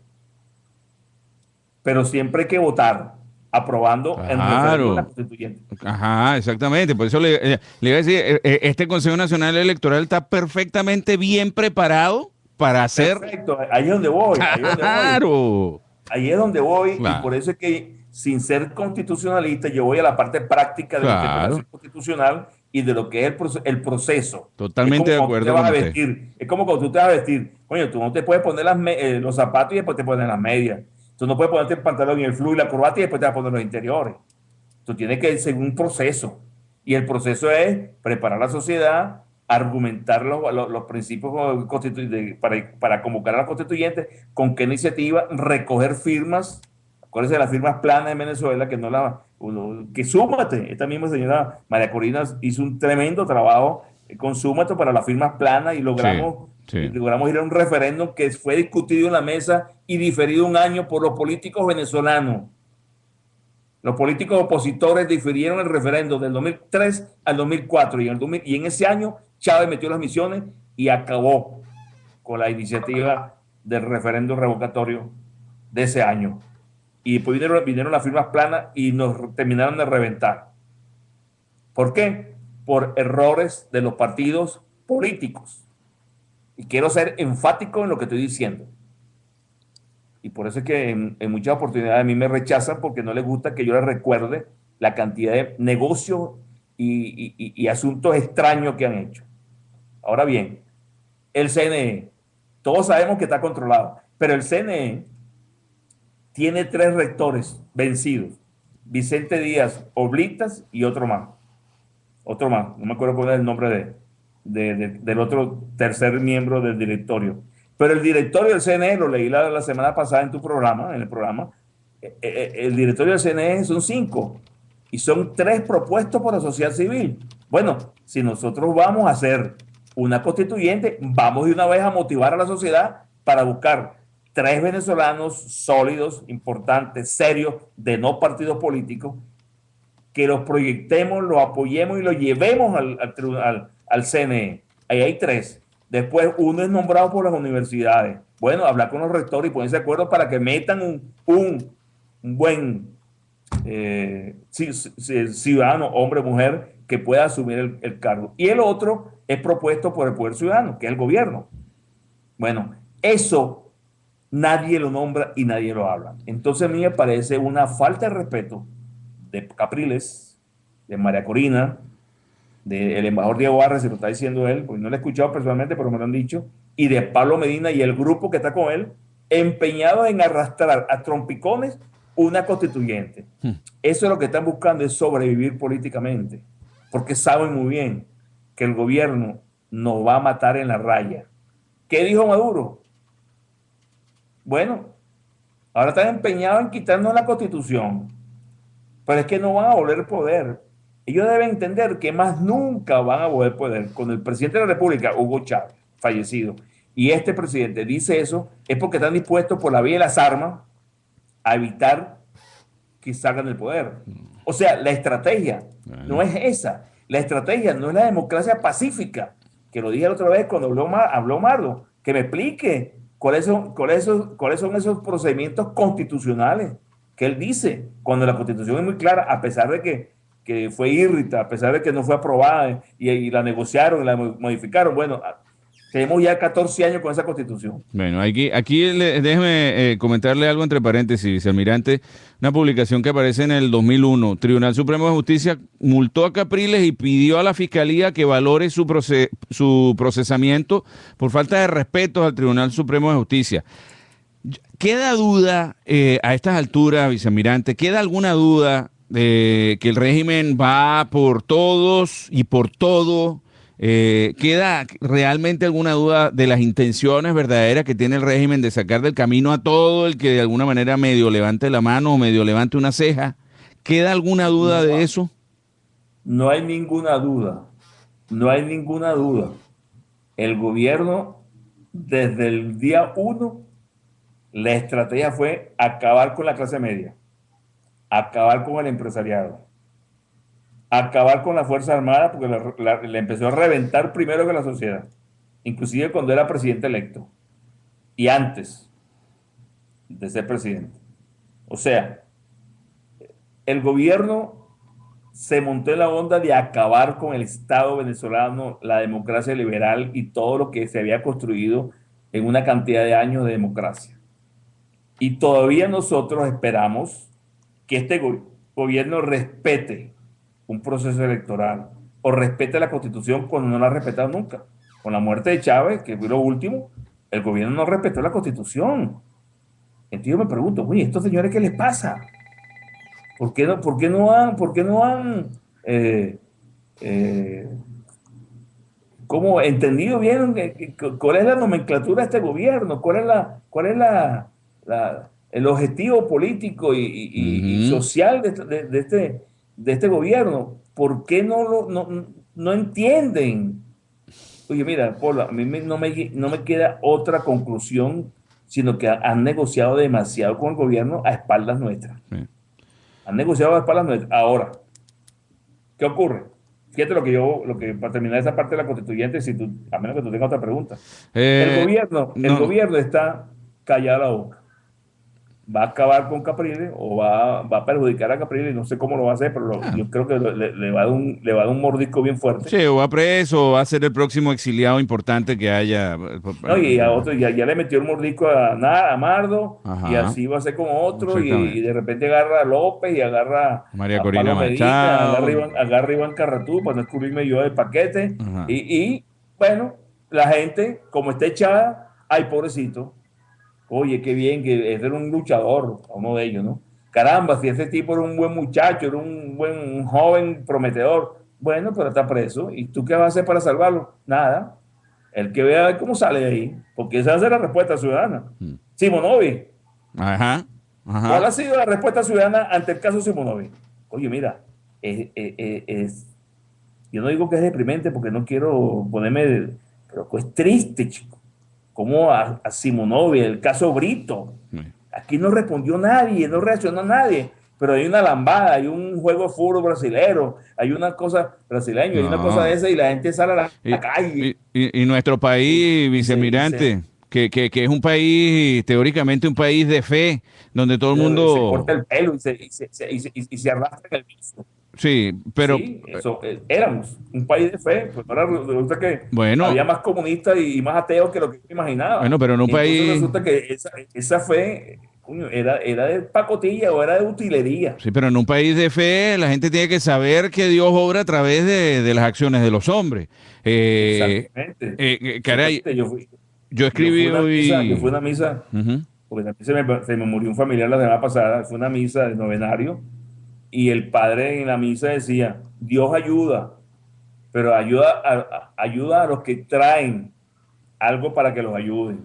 Pero siempre hay que votar aprobando en referéndum la constituyente. Ajá, exactamente. Por eso le iba a decir, este Consejo Nacional Electoral está perfectamente bien preparado para hacer... Perfecto, ahí es donde voy. Claro. Ahí es donde voy, Claro. y por eso es que, sin ser constitucionalista, yo voy a la parte práctica de la interpretación constitucional y de lo que es el proceso. Totalmente de acuerdo con usted. Es como cuando tú te vas a vestir. Coño, tú no te puedes poner los zapatos y después te pones las medias. Tú no puedes ponerte el pantalón y el flu y la corbata y después te vas a poner los interiores. Tú tienes que seguir un proceso. Y el proceso es preparar la sociedad, argumentar los principios para convocar a la constituyente, con qué iniciativa, recoger firmas. Acuérdense de las firmas planas en Venezuela, que Súmate. Esta misma señora María Corina hizo un tremendo trabajo con Súmate para las firmas planas y logramos ir a un referéndum que fue discutido en la mesa y diferido un año por los políticos venezolanos. Los políticos opositores difirieron el referéndum del 2003 al 2004 y en ese año Chávez metió las misiones y acabó con la iniciativa del referéndum revocatorio de ese año. Y después vinieron las firmas planas y nos terminaron de reventar. ¿Por qué? Por errores de los partidos políticos. Y quiero ser enfático en lo que estoy diciendo. Y por eso es que en muchas oportunidades a mí me rechazan porque no les gusta que yo les recuerde la cantidad de negocios y asuntos extraños que han hecho. Ahora bien, el CNE, todos sabemos que está controlado, pero el CNE tiene 3 rectores vencidos: Vicente Díaz Oblitas y otro más, no me acuerdo cuál es el nombre del otro tercer miembro del directorio. Pero el directorio del CNE, lo leí la semana pasada en el programa, el directorio del CNE son 5 y son 3 propuestos por la sociedad civil. Bueno, si nosotros vamos a hacer una constituyente, vamos de una vez a motivar a la sociedad para buscar 3 venezolanos sólidos, importantes, serios, de no partidos políticos, que los proyectemos, los apoyemos y los llevemos al CNE. Ahí hay 3. Después, uno es nombrado por las universidades. Bueno, hablar con los rectores y ponerse de acuerdo para que metan un buen ciudadano, hombre o mujer, que pueda asumir el cargo. Y el otro es propuesto por el Poder Ciudadano, que es el gobierno. Bueno, eso nadie lo nombra y nadie lo habla. Entonces a mí me parece una falta de respeto de Capriles, de María Corina, del embajador Diego Barra, se lo está diciendo él, porque no lo he escuchado personalmente, pero me lo han dicho, y de Pablo Medina y el grupo que está con él, empeñados en arrastrar a trompicones una constituyente. Eso es lo que están buscando, es sobrevivir políticamente, porque saben muy bien que el gobierno nos va a matar en la raya. ¿Qué dijo Maduro? Bueno, ahora están empeñados en quitarnos la constitución, pero es que no van a volver al poder. Ellos deben entender que más nunca van a volver al poder. Cuando el presidente de la República, Hugo Chávez, fallecido, y este presidente dice eso, es porque están dispuestos por la vía de las armas a evitar que salgan del poder. O sea, la estrategia no es esa. La estrategia no es la democracia pacífica, que lo dije la otra vez cuando habló Mardo, que me explique cuáles son esos procedimientos constitucionales que él dice, cuando la Constitución es muy clara, a pesar de que fue irrita, a pesar de que no fue aprobada y la negociaron y la modificaron. Bueno, tenemos ya 14 años con esa Constitución. Bueno, aquí déjeme comentarle algo entre paréntesis, vicealmirante. Una publicación que aparece en el 2001. Tribunal Supremo de Justicia multó a Capriles y pidió a la Fiscalía que valore su procesamiento por falta de respeto al Tribunal Supremo de Justicia. ¿Queda duda a estas alturas, vicealmirante, queda alguna duda de que el régimen va por todos y por todo? ¿Queda realmente alguna duda de las intenciones verdaderas que tiene el régimen de sacar del camino a todo el que de alguna manera medio levante la mano o medio levante una ceja? ¿Queda alguna duda de eso? No hay ninguna duda. No hay ninguna duda. El gobierno desde el día 1, la estrategia fue acabar con la clase media, acabar con el empresariado, acabar con las Fuerzas Armadas, porque le empezó a reventar primero que la sociedad, inclusive cuando era presidente electo y antes de ser presidente. O sea, el gobierno se montó en la onda de acabar con el Estado venezolano, la democracia liberal y todo lo que se había construido en una cantidad de años de democracia. Y todavía nosotros esperamos que este gobierno respete un proceso electoral o respete la Constitución cuando no la ha respetado nunca. Con la muerte de Chávez, que fue lo último, el gobierno no respetó la Constitución. Entonces yo me pregunto, oye, ¿estos señores qué les pasa? ¿Por qué no han como entendido bien cuál es la nomenclatura de este gobierno? ¿Cuál es el objetivo político y social de este gobierno? ¿Por qué no entienden? Oye, mira, Paul, a mí no me queda otra conclusión, sino que han negociado demasiado con el gobierno a espaldas nuestras. Sí. Han negociado a espaldas nuestras. Ahora, ¿qué ocurre? Fíjate para terminar esa parte de la constituyente, a menos que tú tengas otra pregunta. El gobierno está callado la boca. Va a acabar con Capriles o va a perjudicar a Capriles, no sé cómo lo va a hacer, pero yo creo que le va a dar un mordisco bien fuerte. Sí, o va preso, o va a ser el próximo exiliado importante que haya. No, y a otro ya le metió el mordisco a Mardo. Ajá. Y así va a ser con otro, y de repente agarra a López y agarra María a Corina Pablo Machado. Medina, agarra a Iván Carratú para no escurrirme yo del paquete. Ajá. Y bueno, la gente, como está echada, ay, pobrecito. Oye, qué bien, que era un luchador, uno de ellos, ¿no? Caramba, si ese tipo era un buen muchacho, era un joven prometedor. Bueno, pero está preso. ¿Y tú qué vas a hacer para salvarlo? Nada. El que vea cómo sale de ahí, porque esa es la respuesta ciudadana. Simonovic. Ajá. ¿Cuál ha sido la respuesta ciudadana ante el caso Simonovic? Oye, mira, yo no digo que es deprimente porque no quiero ponerme, pero es triste, chico. Como a Simonovic, el caso Brito. Aquí no respondió nadie, no reaccionó nadie, pero hay una lambada, hay un juego de fútbol brasilero, hay una cosa brasileña, hay una cosa de esa y la gente sale a la calle. Y nuestro país, vicealmirante, que es un país, teóricamente un país de fe, donde todo el mundo... Se corta el pelo y se arrastra en el piso. Sí, pero... Sí, éramos un país de fe, pues ahora resulta que había más comunistas y más ateos que lo que yo imaginaba. Bueno, pero en un país... resulta que esa fe era de pacotilla o era de utilería. Sí, pero en un país de fe la gente tiene que saber que Dios obra a través de las acciones de los hombres. Exactamente. Caray, yo escribí hoy... Yo fui a una misa, porque también se me murió un familiar la semana pasada, fue una misa de novenario. Y el padre en la misa decía, Dios ayuda, pero ayuda a los que traen algo para que los ayuden.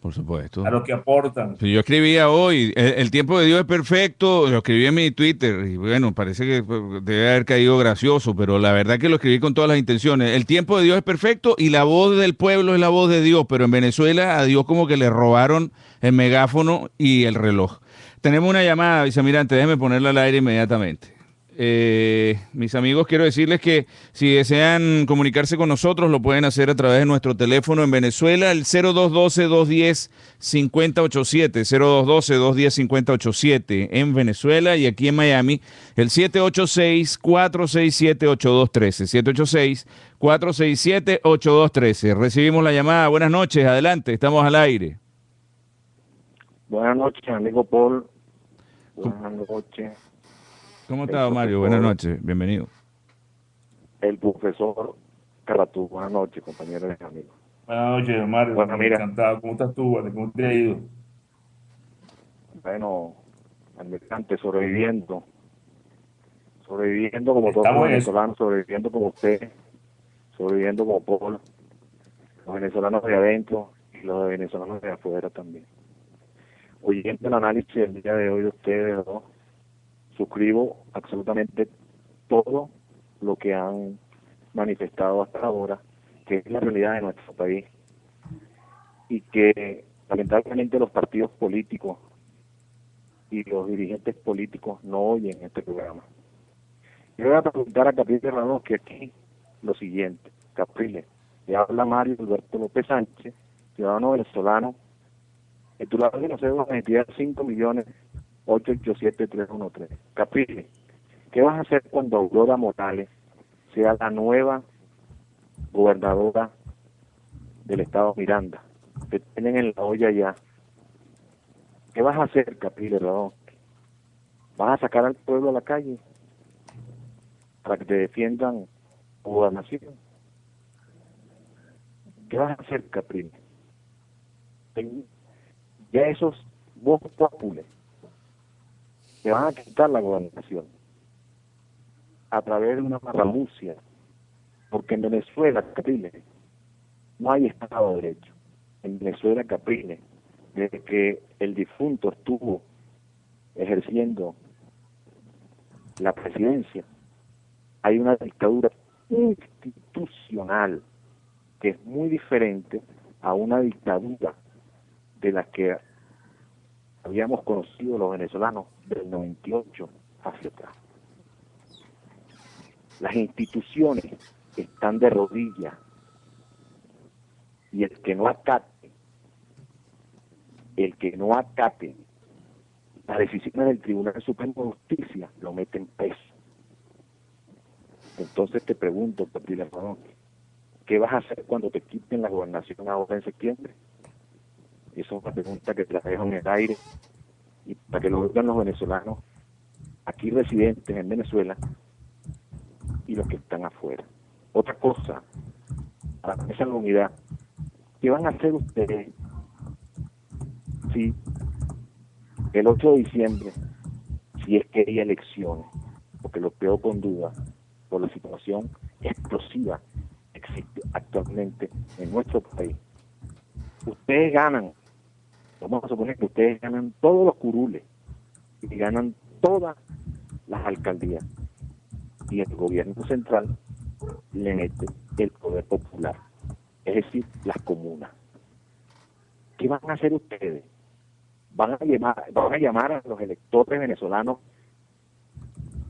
Por supuesto. A los que aportan. Yo escribía hoy, el tiempo de Dios es perfecto, lo escribí en mi Twitter, y bueno, parece que debe haber caído gracioso, pero la verdad que lo escribí con todas las intenciones. El tiempo de Dios es perfecto y la voz del pueblo es la voz de Dios, pero en Venezuela a Dios como que le robaron el megáfono y el reloj. Tenemos una llamada, vicealmirante, déjeme ponerla al aire inmediatamente. Mis amigos, quiero decirles que si desean comunicarse con nosotros, lo pueden hacer a través de nuestro teléfono en Venezuela, el 0212-210-5087, 0212-210-5087 en Venezuela, y aquí en Miami, el 786-467-8213, 786-467-8213. Recibimos la llamada. Buenas noches, adelante, estamos al aire. Buenas noches, amigo Paul. Buenas noches. ¿Cómo está, Mario? Buenas noches, bienvenido. El profesor Carratú. Buenas noches, compañeros y amigos. Buenas noches, Mario. Bueno, mira. Encantado. ¿Cómo estás tú, vale? ¿Cómo te ha ido? Bueno, almirante, sobreviviendo como todos los venezolanos, sobreviviendo como usted, sobreviviendo como Paul, los venezolanos de adentro y los venezolanos de afuera también. Oyendo el análisis del día de hoy de ustedes, ¿no? Suscribo absolutamente todo lo que han manifestado hasta ahora, que es la realidad de nuestro país. y que lamentablemente los partidos políticos y los dirigentes políticos no oyen este programa. Yo voy a preguntar a Capriles Radón que aquí lo siguiente. Capriles, le habla Mario Alberto López Sánchez, ciudadano venezolano, titular de la cédula de identidad 5.887.313. Capriles, ¿qué vas a hacer cuando Aurora Morales sea la nueva gobernadora del estado Miranda? Te tienen en la olla ya. ¿Qué vas a hacer, Capriles Radón? ¿Vas a sacar al pueblo a la calle para que te defiendan tu gobernación? ¿Qué vas a hacer, Capriles? Ya esos voz populi te van a quitar la gobernación a través de una marramucia, porque en Venezuela, Capriles, no hay Estado de Derecho. En Venezuela, Capriles, desde que el difunto estuvo ejerciendo la presidencia, hay una dictadura institucional que es muy diferente a una dictadura de las que habíamos conocido los venezolanos del 98 hacia atrás. Las instituciones están de rodillas y el que no acate las decisiones del Tribunal Supremo de Justicia lo mete en preso. Entonces te pregunto, Capriles Radón, ¿qué vas a hacer cuando te quiten la gobernación ahora en septiembre? Esa es una pregunta que te la dejo en el aire y para que lo oigan los venezolanos aquí residentes en Venezuela y los que están afuera. Otra cosa, a la mesa de la unidad, ¿qué van a hacer ustedes si el 8 de diciembre, si es que hay elecciones? Porque lo veo con duda por la situación explosiva que existe actualmente en nuestro país. Ustedes ganan, vamos a suponer que ustedes ganan todos los curules y ganan todas las alcaldías y el gobierno central le mete el poder popular, es decir, las comunas. ¿Qué van a hacer ustedes? Van a llamar a los electores venezolanos,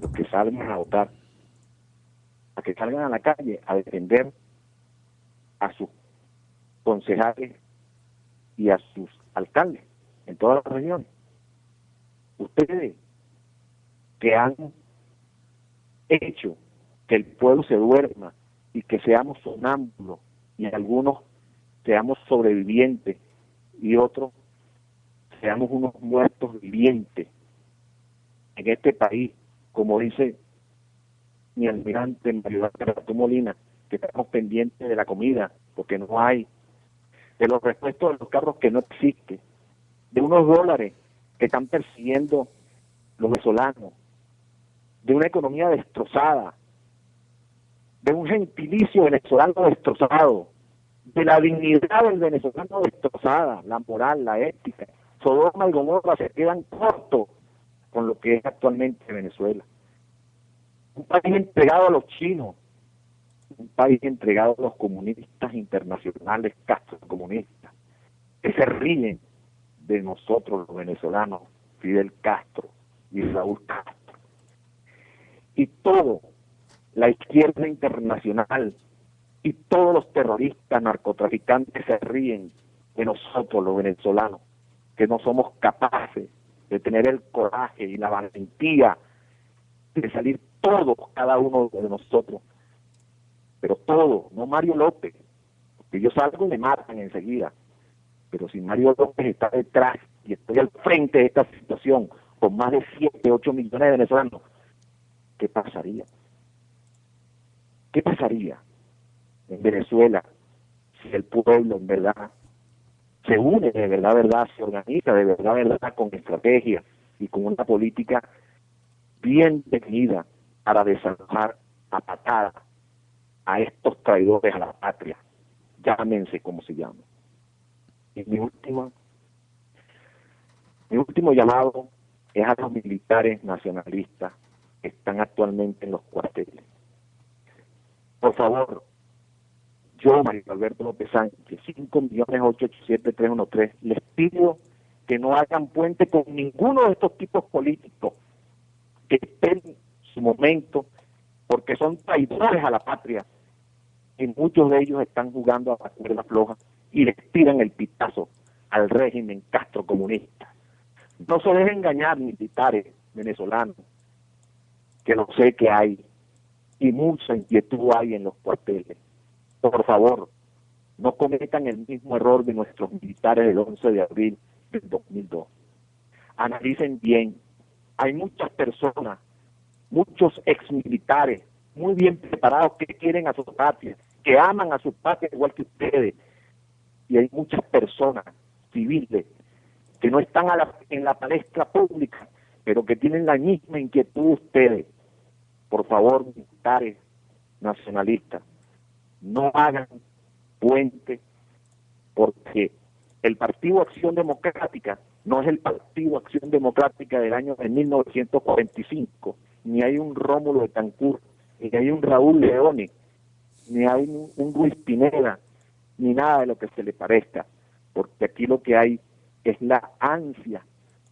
los que salgan a votar, a que salgan a la calle a defender a sus concejales y a sus alcaldes en todas las regiones. Ustedes que han hecho que el pueblo se duerma y que seamos sonámbulos y algunos seamos sobrevivientes y otros seamos unos muertos vivientes en este país, como dice mi almirante Mario Alberto Molina, que estamos pendientes de la comida porque no hay, de los repuestos de los carros que no existen, de unos dólares que están persiguiendo los venezolanos, de una economía destrozada, de un gentilicio venezolano destrozado, de la dignidad del venezolano destrozada, la moral, la ética. Sodoma y Gomorra se quedan cortos con lo que es actualmente Venezuela. Un país entregado a los chinos, un país entregado a los comunistas internacionales, castrocomunistas, que se ríen de nosotros los venezolanos, Fidel Castro y Raúl Castro. Y todo, la izquierda internacional y todos los terroristas, narcotraficantes se ríen de nosotros los venezolanos, que no somos capaces de tener el coraje y la valentía de salir todos, cada uno de nosotros, pero todos, no Mario López, porque yo salgo y me matan enseguida, pero si Mario López está detrás y estoy al frente de esta situación con más de 7, 8 millones de venezolanos, ¿qué pasaría? ¿Qué pasaría en Venezuela si el pueblo en verdad se une de verdad, se organiza de verdad con estrategia y con una política bien definida para desalojar a patadas a estos traidores a la patria, llámense como se llaman? Y mi último llamado es a los militares nacionalistas que están actualmente en los cuarteles. Por favor, yo, Mario Alberto López Sánchez, 5.887.313, les pido que no hagan puente con ninguno de estos tipos políticos que esperen su momento, porque son traidores a la patria, y muchos de ellos están jugando a la cuerda floja y les tiran el pitazo al régimen castrocomunista. No se dejen engañar, militares venezolanos, que lo sé que hay, y mucha inquietud hay en los cuarteles. Por favor, no cometan el mismo error de nuestros militares del 11 de abril del 2002. Analicen bien. Hay muchas personas, muchos exmilitares, muy bien preparados, que quieren a su patria, que aman a su patria igual que ustedes. Y hay muchas personas civiles que no están en la palestra pública, pero que tienen la misma inquietud de ustedes. Por favor, militares nacionalistas, no hagan puente, porque el Partido Acción Democrática no es el Partido Acción Democrática del año de 1945, ni hay un Rómulo Betancourt, ni hay un Raúl Leone, ni hay un Luis Pineda, ni nada de lo que se le parezca, porque aquí lo que hay es la ansia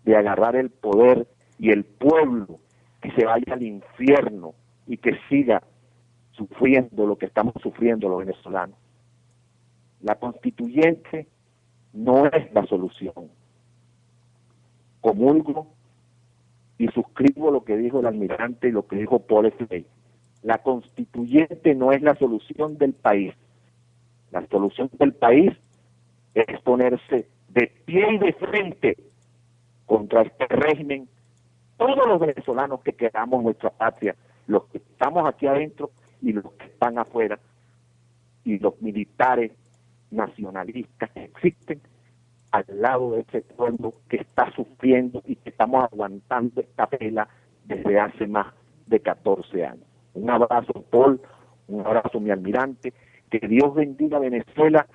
de agarrar el poder y el pueblo que se vaya al infierno y que siga sufriendo lo que estamos sufriendo los venezolanos. La constituyente no es la solución. Comulgo y suscribo lo que dijo el almirante y lo que dijo Paul Frey. La constituyente no es la solución del país. La solución del país es ponerse de pie y de frente contra este régimen, todos los venezolanos que queramos nuestra patria, los que estamos aquí adentro y los que están afuera, y los militares nacionalistas que existen al lado de ese pueblo que está sufriendo y que estamos aguantando esta pela desde hace más de 14 años. Un abrazo, Paul, un abrazo, mi almirante, que Dios bendiga a Venezuela.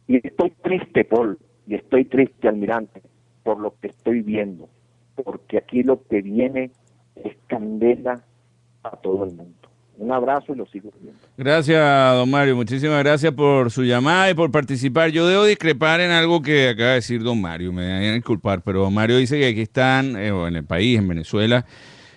Y estoy triste, Paul, y estoy triste, almirante, por lo que estoy viendo, porque aquí lo que viene es candela a todo el mundo. Un abrazo y lo sigo viendo. Gracias, don Mario. Muchísimas gracias por su llamada y por participar. Yo debo discrepar en algo que acaba de decir don Mario. Me deben disculpar, pero don Mario dice que aquí están, en el país, en Venezuela,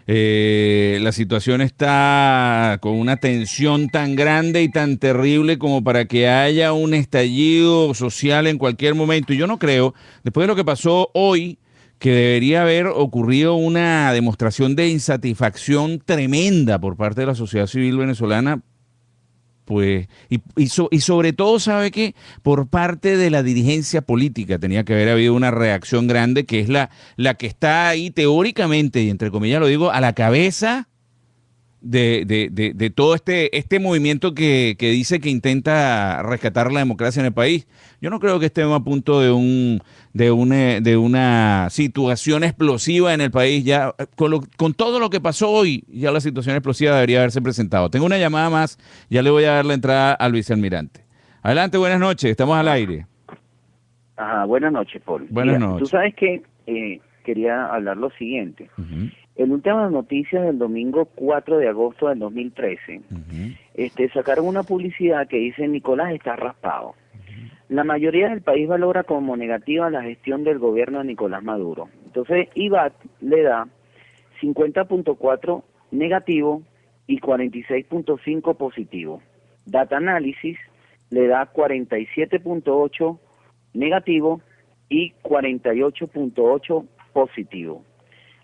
la situación está con una tensión tan grande y tan terrible como para que haya un estallido social en cualquier momento. Y yo no creo, después de lo que pasó hoy, que debería haber ocurrido una demostración de insatisfacción tremenda por parte de la sociedad civil venezolana, pues, y sobre todo, ¿sabe qué? Por parte de la dirigencia política tenía que haber habido una reacción grande, que es la que está ahí teóricamente, y entre comillas lo digo, a la cabeza de todo este movimiento que dice que intenta rescatar la democracia en el país. Yo no creo que estemos a punto de una situación explosiva en el país. Ya con todo lo que pasó hoy, ya la situación explosiva debería haberse presentado. Tengo una llamada más, ya le voy a dar la entrada al vicealmirante. Adelante, buenas noches, estamos al aire. Ajá, buenas noches, Paul. Buenas Mira, noches. Tú sabes que quería hablar lo siguiente. En últimas noticias del domingo 4 de agosto del 2013, sacaron una publicidad que dice: Nicolás está raspado. La mayoría del país valora como negativa la gestión del gobierno de Nicolás Maduro. Entonces, IBAT le da 50.4 negativo y 46.5 positivo. Data Analysis le da 47.8 negativo y 48.8 positivo.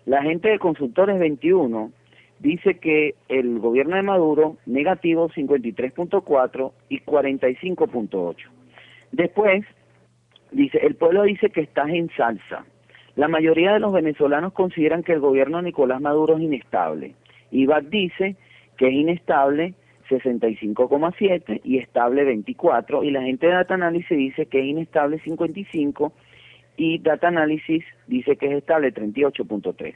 La gente de Consultores 21 dice que el gobierno de Maduro negativo 53.4 y 45.8. Después, dice, el pueblo dice que estás en salsa. La mayoría de los venezolanos consideran que el gobierno de Nicolás Maduro es inestable. IBAT dice que es inestable 65,7 y estable 24, y la gente de Data Analysis dice que es inestable 55 y Data Analysis dice que es estable 38.3.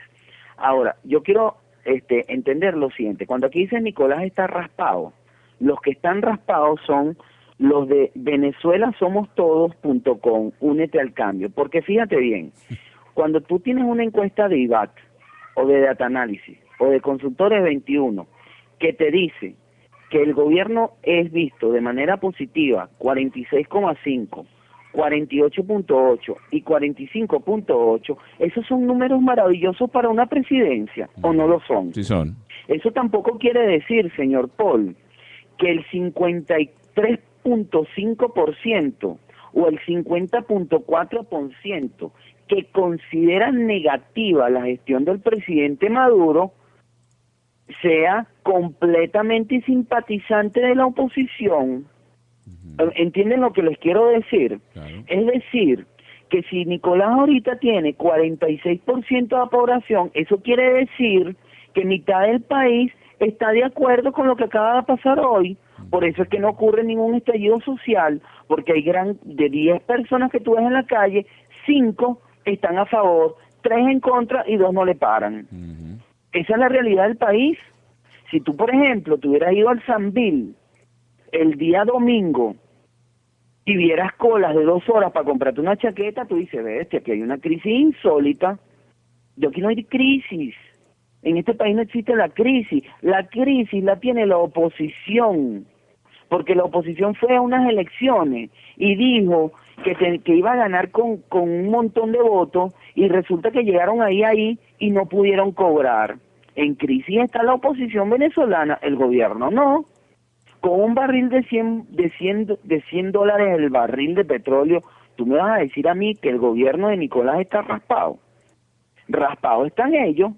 Ahora, yo quiero entender lo siguiente. Cuando aquí dice Nicolás está raspado, los que están raspados son los de venezuelasomostodos.com, únete al cambio, porque fíjate bien, cuando tú tienes una encuesta de IBAT o de Data Analysis o de Consultores 21 que te dice que el gobierno es visto de manera positiva 46,5, 48,8 y 45,8, esos son números maravillosos para una presidencia, ¿o no lo son? Sí son. Eso tampoco quiere decir, señor Paul, que el 53,5% o el 50,4% que consideran negativa la gestión del presidente Maduro sea completamente simpatizante de la oposición. ¿Entienden lo que les quiero decir? Claro. Es decir, que si Nicolás ahorita tiene 46% de la población, eso quiere decir que mitad del país está de acuerdo con lo que acaba de pasar hoy. Por eso es que no ocurre ningún estallido social, porque hay de 10 personas que tú ves en la calle, 5 están a favor, 3 en contra y 2 no le paran. Esa es la realidad del país. Si tú, por ejemplo, te hubieras ido al Sambil el día domingo y vieras colas de 2 horas para comprarte una chaqueta, tú dices, bestia, que hay una crisis insólita. Yo aquí no hay crisis. En este país no existe la crisis. La crisis la tiene la oposición, porque la oposición fue a unas elecciones y dijo que iba a ganar con un montón de votos y resulta que llegaron ahí y no pudieron cobrar. En crisis está la oposición venezolana, el gobierno no. Con un barril de 100 dólares el barril de petróleo, tú me vas a decir a mí que el gobierno de Nicolás está raspado. Raspados están ellos,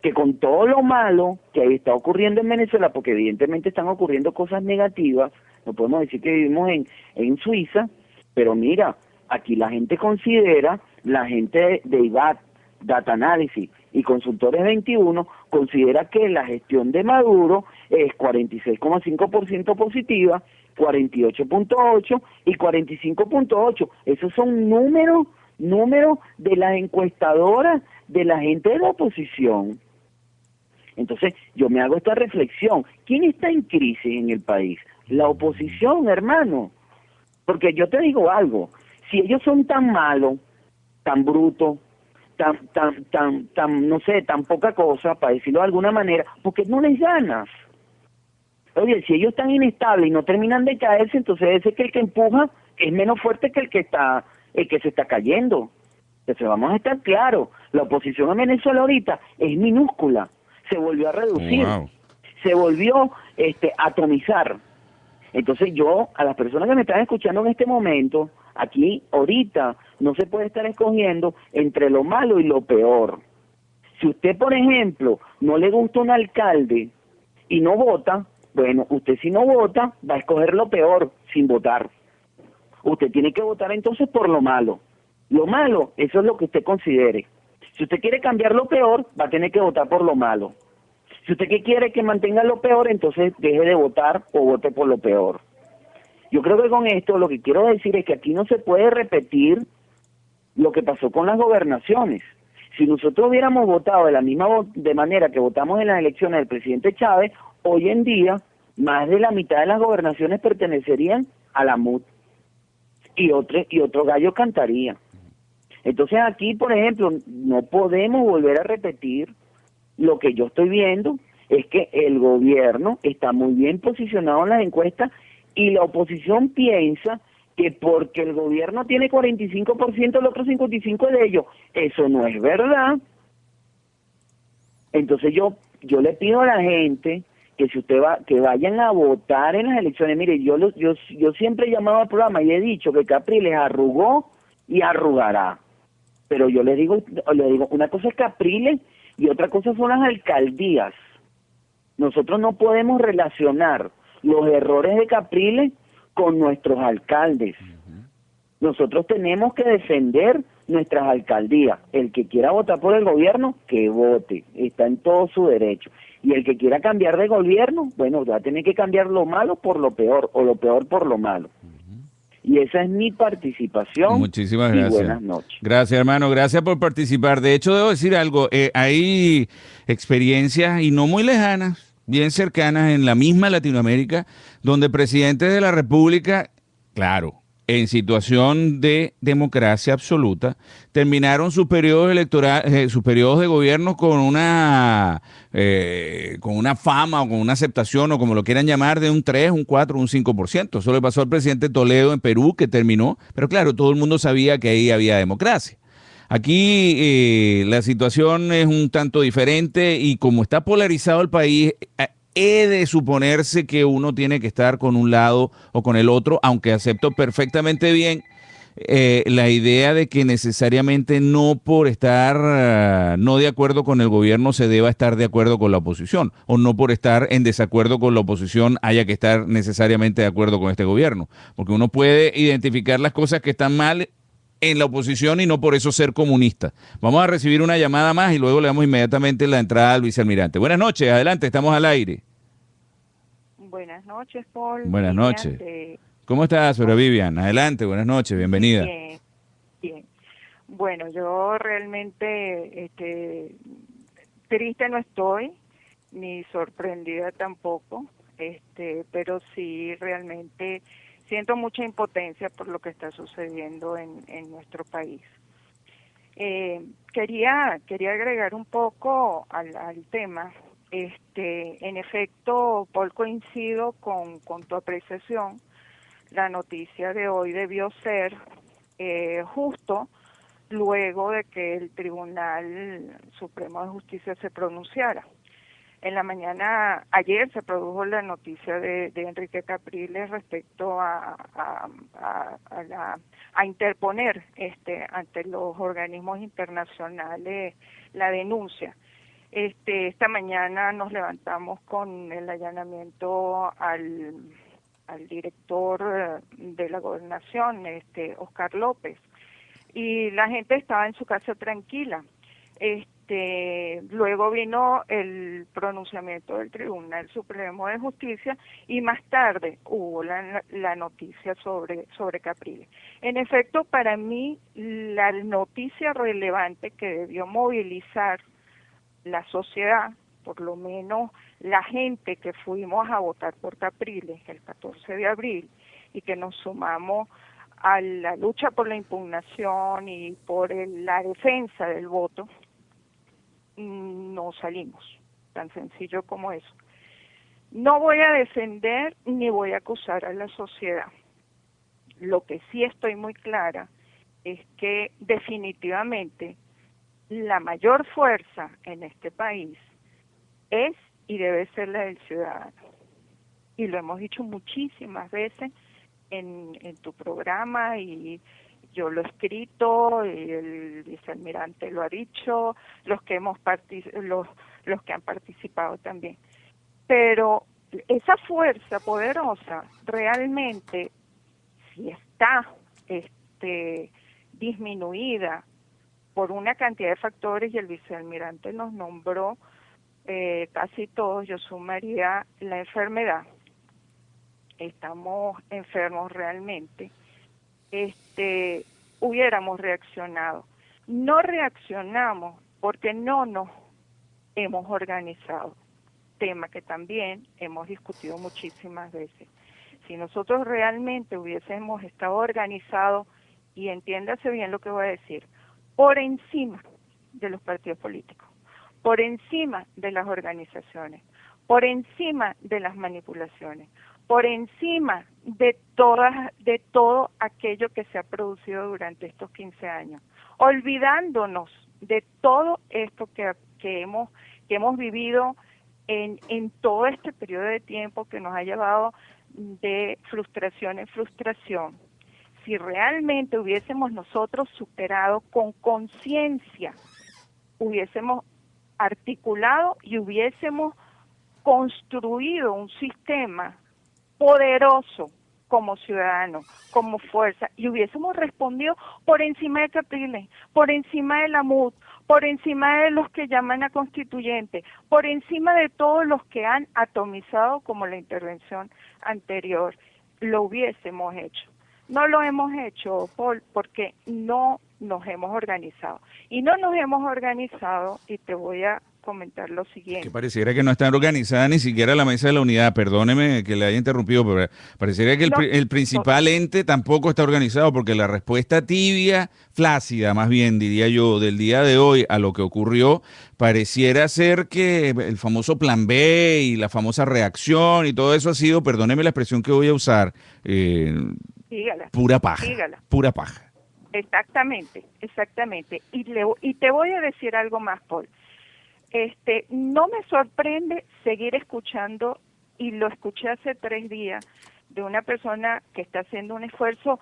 que con todo lo malo que ahí está ocurriendo en Venezuela, porque evidentemente están ocurriendo cosas negativas, no podemos decir que vivimos en Suiza, pero mira, aquí la gente considera, la gente de IVAT, Data Analysis y Consultores 21, considera que la gestión de Maduro es 46,5% positiva, 48,8 y 45,8. Esos son números de las encuestadoras de la gente de la oposición. Entonces, yo me hago esta reflexión. ¿Quién está en crisis en el país? La oposición, hermano. Porque yo te digo algo, si ellos son tan malos, tan brutos, tan, no sé, tan poca cosa, para decirlo de alguna manera, ¿por qué no les ganas? Oye, si ellos están inestables y no terminan de caerse, entonces ese que el que empuja es menos fuerte que el que se está cayendo. Entonces vamos a estar claros, la oposición a Venezuela ahorita es minúscula, se volvió a reducir, se volvió a atomizar. Entonces yo, a las personas que me están escuchando en este momento, aquí, ahorita, no se puede estar escogiendo entre lo malo y lo peor. Si usted, por ejemplo, no le gusta un alcalde y no vota, bueno, usted si no vota, va a escoger lo peor sin votar. Usted tiene que votar entonces por lo malo. Lo malo, eso es lo que usted considere. Si usted quiere cambiar lo peor, va a tener que votar por lo malo. Si usted quiere que mantenga lo peor, entonces deje de votar o vote por lo peor. Yo creo que con esto lo que quiero decir es que aquí no se puede repetir lo que pasó con las gobernaciones. Si nosotros hubiéramos votado de manera que votamos en las elecciones del presidente Chávez, hoy en día más de la mitad de las gobernaciones pertenecerían a la MUD y otro gallo cantaría. Entonces aquí, por ejemplo, no podemos volver a repetir. Lo que yo estoy viendo es que el gobierno está muy bien posicionado en las encuestas y la oposición piensa que porque el gobierno tiene 45%, el otro 55% de ellos. Eso no es verdad. Entonces yo le pido a la gente que si usted que vayan a votar en las elecciones. Mire, yo siempre he llamado al programa y he dicho que Capriles arrugó y arrugará. Pero yo le digo, una cosa es Capriles y otra cosa son las alcaldías. Nosotros no podemos relacionar los errores de Capriles con nuestros alcaldes. Nosotros tenemos que defender nuestras alcaldías. El que quiera votar por el gobierno, que vote. Está en todo su derecho. Y el que quiera cambiar de gobierno, bueno, va a tener que cambiar lo malo por lo peor o lo peor por lo malo. Y esa es mi participación. Muchísimas gracias. Y buenas noches. Gracias, hermano. Gracias por participar. De hecho, debo decir algo. Hay experiencias, y no muy lejanas, bien cercanas en la misma Latinoamérica, donde presidentes de la República, claro, en situación de democracia absoluta, terminaron sus periodos electorales, sus periodos de gobierno con una fama o con una aceptación, o como lo quieran llamar, de un 3, un 4, un 5%. Eso le pasó al presidente Toledo en Perú, que terminó, pero claro, todo el mundo sabía que ahí había democracia. Aquí la situación es un tanto diferente y como está polarizado el país, he de suponerse que uno tiene que estar con un lado o con el otro, aunque acepto perfectamente bien la idea de que necesariamente no por estar no de acuerdo con el gobierno se deba estar de acuerdo con la oposición, o no por estar en desacuerdo con la oposición haya que estar necesariamente de acuerdo con este gobierno, porque uno puede identificar las cosas que están mal en la oposición y no por eso ser comunista. Vamos a recibir una llamada más y luego le damos inmediatamente la entrada al vicealmirante. Buenas noches, adelante, estamos al aire. Buenas noches, Paul. Buenas Vivian, noches. ¿Cómo estás, señora Vivian? Adelante, buenas noches, bienvenida. Bien, bien. Bueno, yo realmente triste no estoy, ni sorprendida tampoco, pero sí realmente siento mucha impotencia por lo que está sucediendo en nuestro país. Quería agregar un poco al tema. En efecto, Paul, coincido con tu apreciación. La noticia de hoy debió ser justo luego de que el Tribunal Supremo de Justicia se pronunciara. En la mañana, ayer se produjo la noticia de Enrique Capriles respecto a interponer ante los organismos internacionales la denuncia. Esta mañana nos levantamos con el allanamiento al director de la gobernación, Oscar López, y la gente estaba en su casa tranquila. Luego vino el pronunciamiento del Tribunal Supremo de Justicia y más tarde hubo la noticia sobre Capriles. En efecto, para mí, la noticia relevante que debió movilizar la sociedad, por lo menos la gente que fuimos a votar por Capriles el 14 de abril y que nos sumamos a la lucha por la impugnación y por la defensa del voto, no salimos, tan sencillo como eso. No voy a defender ni voy a acusar a la sociedad. Lo que sí estoy muy clara es que definitivamente la mayor fuerza en este país es y debe ser la del ciudadano. Y lo hemos dicho muchísimas veces en tu programa y yo lo he escrito, y el vicealmirante lo ha dicho, los que han participado también. Pero esa fuerza poderosa realmente, si está disminuida por una cantidad de factores, y el vicealmirante los nombró casi todos, yo sumaría la enfermedad. Estamos enfermos realmente. Hubiéramos reaccionado. No reaccionamos porque no nos hemos organizado, tema que también hemos discutido muchísimas veces. Si nosotros realmente hubiésemos estado organizados, y entiéndase bien lo que voy a decir, por encima de los partidos políticos, por encima de las organizaciones, por encima de las manipulaciones, por encima de todo aquello que se ha producido durante estos 15 años, olvidándonos de todo esto que hemos vivido en todo este periodo de tiempo que nos ha llevado de frustración en frustración. Si realmente hubiésemos nosotros superado con conciencia, hubiésemos articulado y hubiésemos construido un sistema poderoso como ciudadanos, como fuerza, y hubiésemos respondido por encima de Capriles, por encima de la MUD, por encima de los que llaman a constituyentes, por encima de todos los que han atomizado como la intervención anterior, lo hubiésemos hecho. No lo hemos hecho, Paul, porque no nos hemos organizado. Y no nos hemos organizado, y te voy a comentar lo Que siguiente. pareciera que no está organizada ni siquiera la mesa de la unidad. Perdóneme que le haya interrumpido, pero pareciera que el principal ente tampoco está organizado, porque la respuesta tibia, flácida, más bien diría yo, del día de hoy a lo que ocurrió, pareciera ser que el famoso plan B y la famosa reacción y todo eso ha sido, perdóneme la expresión que voy a usar, Dígala, pura paja, dígala. pura paja. Exactamente, exactamente. Y te voy a decir algo más, Paul. No me sorprende seguir escuchando, y lo escuché hace 3 días, de una persona que está haciendo un esfuerzo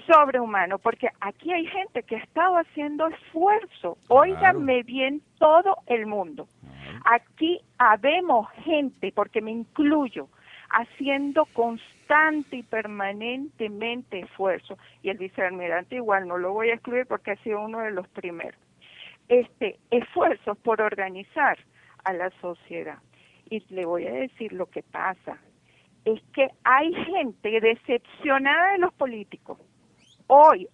sobrehumano, porque aquí hay gente que ha estado haciendo esfuerzo. Óigame bien todo el mundo. Aquí habemos gente, porque me incluyo, haciendo constante y permanentemente esfuerzo, y el vicealmirante igual, no lo voy a excluir porque ha sido uno de los primeros, esfuerzos por organizar a la sociedad. Y le voy a decir lo que pasa, es que hay gente decepcionada de los políticos, hoy,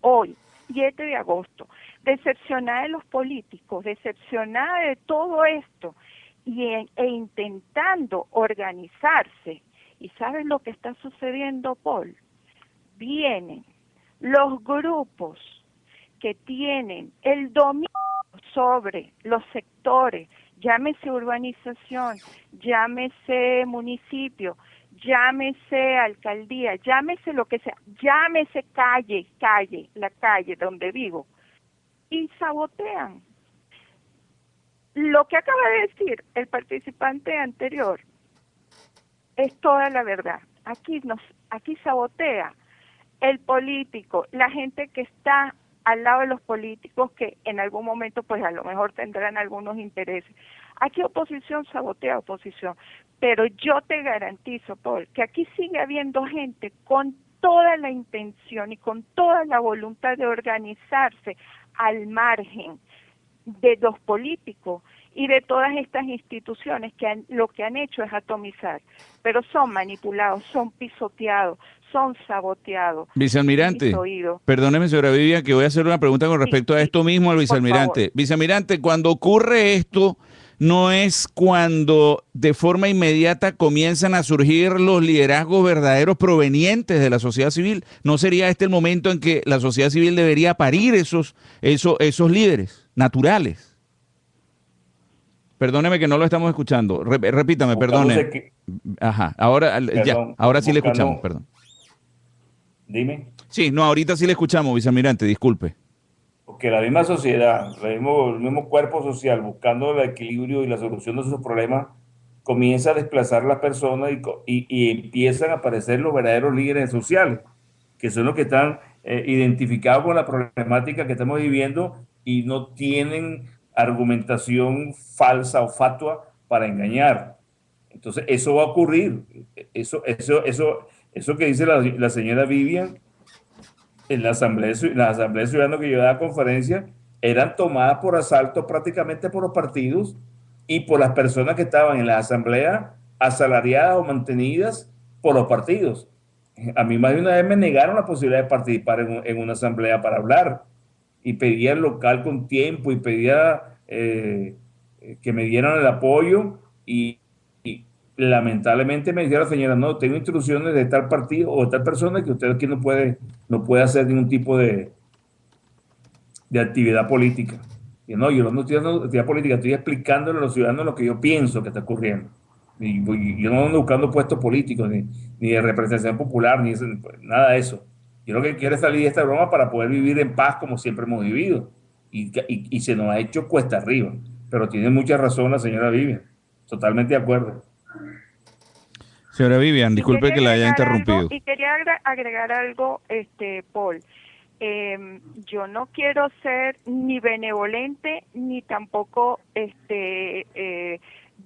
7 de agosto, decepcionada de los políticos, decepcionada de todo esto, e intentando organizarse. ¿Y sabes lo que está sucediendo, Paul? Vienen los grupos que tienen el dominio sobre los sectores, llámese urbanización, llámese municipio, llámese alcaldía, llámese lo que sea, llámese la calle donde vivo, y sabotean. Lo que acaba de decir el participante anterior es toda la verdad. Aquí sabotea el político, la gente que está al lado de los políticos, que en algún momento pues a lo mejor tendrán algunos intereses. Aquí oposición sabotea oposición, pero yo te garantizo, Paul, que aquí sigue habiendo gente con toda la intención y con toda la voluntad de organizarse al margen de los políticos y de todas estas instituciones que lo que han hecho es atomizar, pero son manipulados, son pisoteados, son saboteados. Vicealmirante, perdóneme, señora Vivian, que voy a hacer una pregunta con respecto a esto mismo al vicealmirante. Vicealmirante, cuando ocurre esto, ¿no es cuando de forma inmediata comienzan a surgir los liderazgos verdaderos provenientes de la sociedad civil? ¿No sería este el momento en que la sociedad civil debería parir esos líderes naturales? Perdóneme que no lo estamos escuchando. Repítame, perdone. Ajá, ahora sí le escuchamos, perdón. Dime. Sí, no, ahorita sí le escuchamos, vicealmirante, disculpe. Porque la misma sociedad, el mismo cuerpo social, buscando el equilibrio y la solución de sus problemas, comienza a desplazar a las personas y empiezan a aparecer los verdaderos líderes sociales, que son los que están identificados con la problemática que estamos viviendo y no tienen argumentación falsa o fatua para engañar. Entonces, eso va a ocurrir. Eso que dice la señora Vivian, en la Asamblea Ciudadana que yo daba conferencia, eran tomadas por asalto prácticamente por los partidos y por las personas que estaban en la asamblea asalariadas o mantenidas por los partidos. A mí más de una vez me negaron la posibilidad de participar en una asamblea para hablar, y pedía el local con tiempo y pedía que me dieran el apoyo, y lamentablemente me dijeron: señora, no, tengo instrucciones de tal partido o de tal persona que usted aquí no puede hacer ningún tipo de actividad política. Y no, yo no estoy haciendo actividad política, estoy explicándole a los ciudadanos lo que yo pienso que está ocurriendo. Y yo no ando buscando puestos políticos, ni de representación popular, ni nada de eso. Yo lo que quiero es salir de esta broma para poder vivir en paz como siempre hemos vivido. Y se nos ha hecho cuesta arriba. Pero tiene mucha razón la señora Vivian. Totalmente de acuerdo. Señora Vivian, disculpe que la haya interrumpido. Y quería agregar algo, Paul. Yo no quiero ser ni benevolente ni tampoco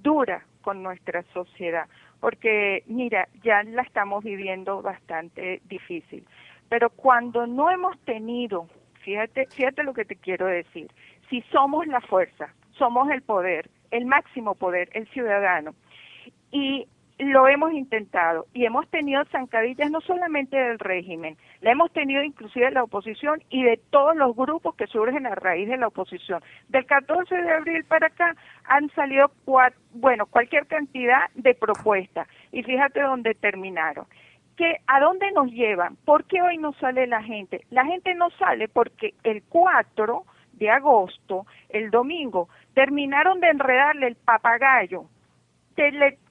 dura con nuestra sociedad, porque mira, ya la estamos viviendo bastante difícil. Pero cuando no hemos tenido, fíjate lo que te quiero decir, si somos la fuerza, somos el poder, el máximo poder, el ciudadano, y lo hemos intentado y hemos tenido zancadillas no solamente del régimen, la hemos tenido inclusive de la oposición y de todos los grupos que surgen a raíz de la oposición. Del 14 de abril para acá han salido cualquier cantidad de propuestas y fíjate dónde terminaron. ¿A dónde nos llevan? ¿Por qué hoy no sale la gente? La gente no sale porque el 4 de agosto, el domingo, terminaron de enredarle el papagayo,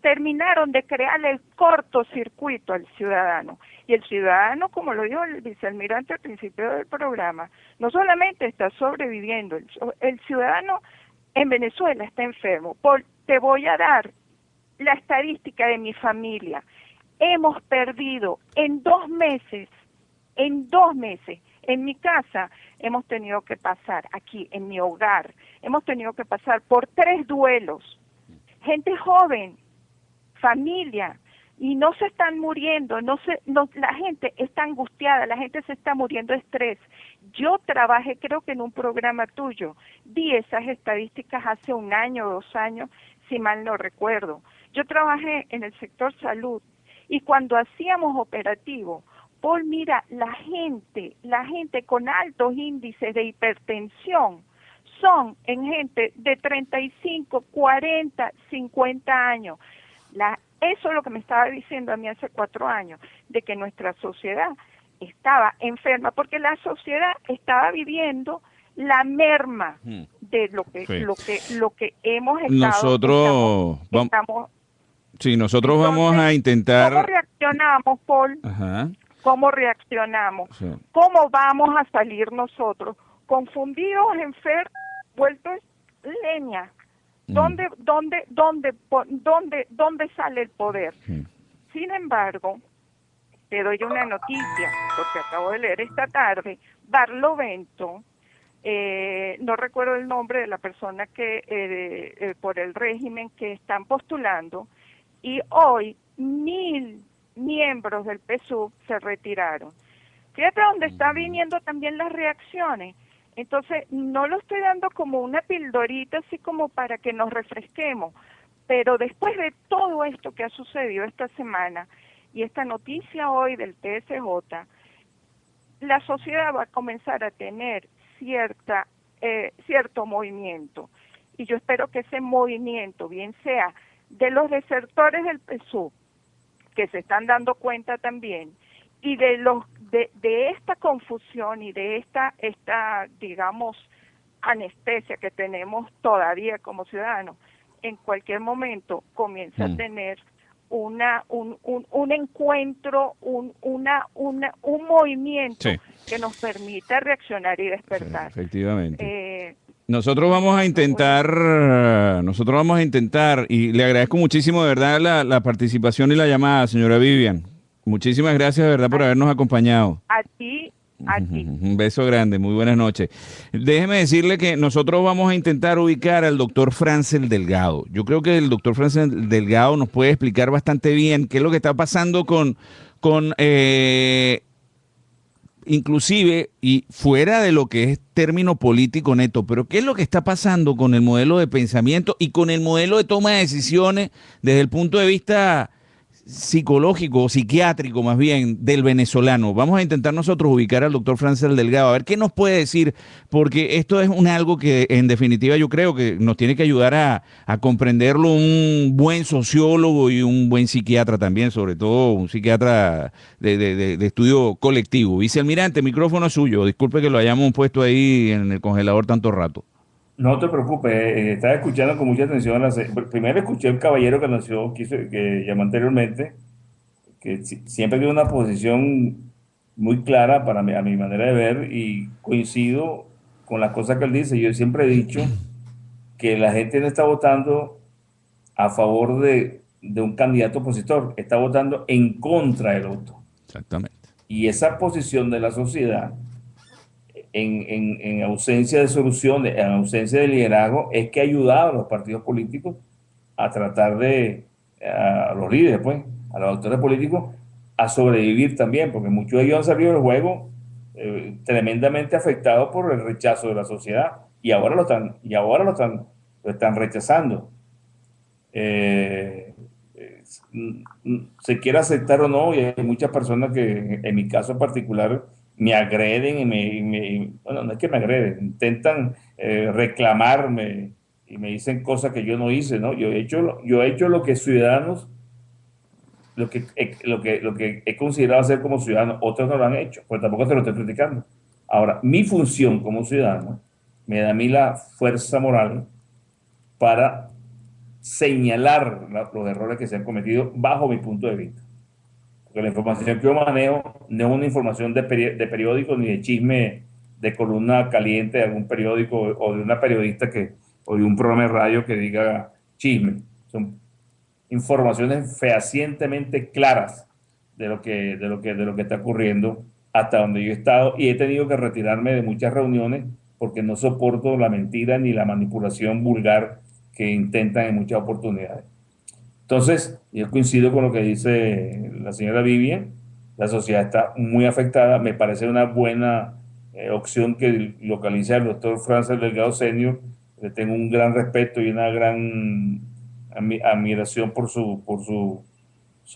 terminaron de crearle el cortocircuito al ciudadano. Y el ciudadano, como lo dijo el vicealmirante al principio del programa, no solamente está sobreviviendo, el ciudadano en Venezuela está enfermo. Te voy a dar la estadística de mi familia. Hemos perdido en 2 meses, en mi casa hemos tenido que pasar, aquí en mi hogar, hemos tenido que pasar por 3 duelos. Gente joven, familia, y no se están muriendo, la gente está angustiada, la gente se está muriendo de estrés. Yo trabajé, creo que en un programa tuyo, vi esas estadísticas hace 1 año, 2 años, si mal no recuerdo. Yo trabajé en el sector salud y cuando hacíamos operativos, Paul, mira, la gente con altos índices de hipertensión son en gente de 35, 40, 50 años. Eso es lo que me estaba diciendo a mí hace 4 años, de que nuestra sociedad estaba enferma, porque la sociedad estaba viviendo la merma de lo que hemos estado. Nosotros vamos a intentar. ¿Cómo reaccionamos, Paul? Ajá. ¿Cómo reaccionamos? Sí. ¿Cómo vamos a salir nosotros? Confundidos, enfermos, vueltos leña. ¿Dónde sale el poder? Sin embargo, te doy una noticia, porque acabo de leer esta tarde, Barlovento, no recuerdo el nombre de la persona que por el régimen que están postulando, y hoy 1000 miembros del PSUV se retiraron. Fíjate dónde están viniendo también las reacciones. Entonces, no lo estoy dando como una pildorita, así como para que nos refresquemos, pero después de todo esto que ha sucedido esta semana y esta noticia hoy del TSJ, la sociedad va a comenzar a tener cierto movimiento. Y yo espero que ese movimiento, bien sea de los desertores del PSUV, que se están dando cuenta también, y de esta confusión y de esta digamos anestesia que tenemos todavía como ciudadanos, en cualquier momento comienza a tener un encuentro, un movimiento que nos permita reaccionar y despertar. Sí, efectivamente. Nosotros vamos a intentar, y le agradezco muchísimo de verdad la participación y la llamada, señora Vivian. Muchísimas gracias de verdad por habernos acompañado. A ti. Un beso grande, muy buenas noches. Déjeme decirle que nosotros vamos a intentar ubicar al doctor Francel Delgado. Yo creo que el doctor Francel Delgado nos puede explicar bastante bien qué es lo que está pasando con inclusive, y fuera de lo que es término político neto, pero qué es lo que está pasando con el modelo de pensamiento y con el modelo de toma de decisiones desde el punto de vista psicológico o psiquiátrico más bien del venezolano. Vamos a intentar nosotros ubicar al doctor Francel Delgado, a ver qué nos puede decir, porque esto es algo que en definitiva yo creo que nos tiene que ayudar a comprenderlo un buen sociólogo y un buen psiquiatra también, sobre todo un psiquiatra de estudio colectivo. Vicealmirante, micrófono es suyo, disculpe que lo hayamos puesto ahí en el congelador tanto rato. No te preocupes, estaba escuchando con mucha atención. Primero escuché el caballero que llamó anteriormente, que siempre tiene una posición muy clara para mí, a mi manera de ver, y coincido con las cosas que él dice. Yo siempre he dicho que la gente no está votando a favor de un candidato opositor, está votando en contra del otro. Exactamente. Y esa posición de la sociedad, en ausencia de soluciones, en ausencia de liderazgo, es que ha ayudado a los partidos políticos a tratar a los líderes, pues, a los actores políticos, a sobrevivir también, porque muchos de ellos han salido del juego tremendamente afectados por el rechazo de la sociedad, y ahora lo están rechazando. se quiera aceptar o no, y hay muchas personas que en mi caso particular me agreden bueno, no es que me agreden, intentan reclamarme y me dicen cosas que yo no hice, ¿no? Yo he hecho lo que ciudadanos, lo que he considerado hacer como ciudadano, otros no lo han hecho, pues tampoco te lo estoy criticando. Ahora, mi función como ciudadano me da a mí la fuerza moral para señalar los errores que se han cometido bajo mi punto de vista. Porque la información que yo manejo no es una información de periódico ni de chisme de columna caliente de algún periódico o de una periodista o de un programa de radio que diga chisme. Son informaciones fehacientemente claras de lo que está ocurriendo hasta donde yo he estado, y he tenido que retirarme de muchas reuniones porque no soporto la mentira ni la manipulación vulgar que intentan en muchas oportunidades. Entonces, yo coincido con lo que dice la señora Vivian, la sociedad está muy afectada, me parece una buena opción que localice al doctor Francis Delgado Senior, le tengo un gran respeto y una gran admiración por su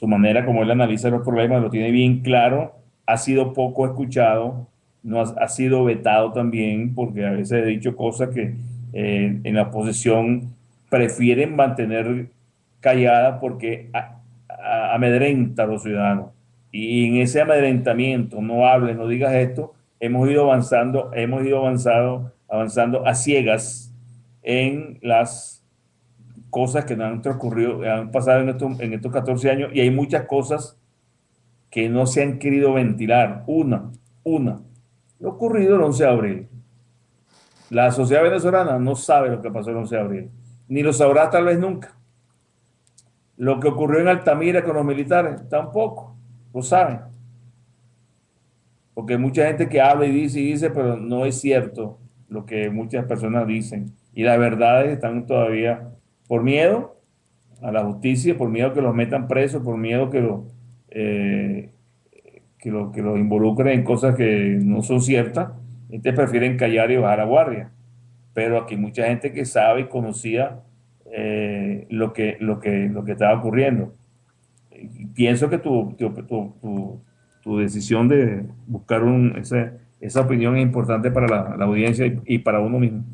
manera como él analiza los problemas, lo tiene bien claro, ha sido poco escuchado, no ha sido vetado también, porque a veces he dicho cosas que en la oposición prefieren mantener callada porque amedrenta a los ciudadanos. Y en ese amedrentamiento, no hables, no digas esto, hemos ido avanzando a ciegas en las cosas que nos han transcurrido, han pasado en estos 14 años, y hay muchas cosas que no se han querido ventilar. Lo ocurrido el 11 de abril. La sociedad venezolana no sabe lo que pasó el 11 de abril, ni lo sabrá tal vez nunca. Lo que ocurrió en Altamira con los militares, tampoco lo saben. Porque hay mucha gente que habla y dice, pero no es cierto lo que muchas personas dicen. Y las verdades están todavía por miedo a la justicia, por miedo que los metan presos, por miedo que los involucren en cosas que no son ciertas. Entonces prefieren callar y bajar la guardia. Pero aquí hay mucha gente que sabe y conocía lo que estaba ocurriendo. Y pienso que tu decisión de buscar esa opinión es importante para la audiencia y para uno mismo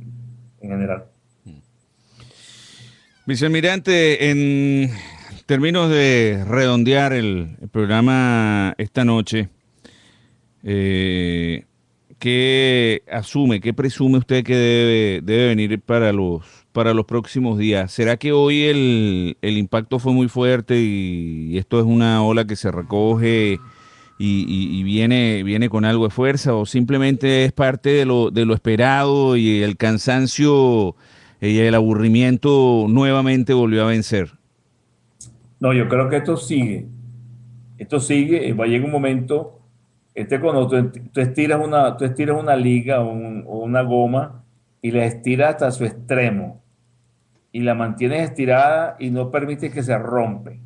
en general. Vicealmirante, en términos de redondear el programa esta noche, ¿qué presume usted que debe venir para los próximos días? ¿Será que hoy el impacto fue muy fuerte y esto es una ola que se recoge y viene con algo de fuerza, o simplemente es parte de lo esperado y el cansancio y el aburrimiento nuevamente volvió a vencer? No, yo creo que esto sigue y va a llegar un momento, cuando tú estiras una liga o una goma y la estiras hasta su extremo y la mantienes estirada y no permites que se rompe.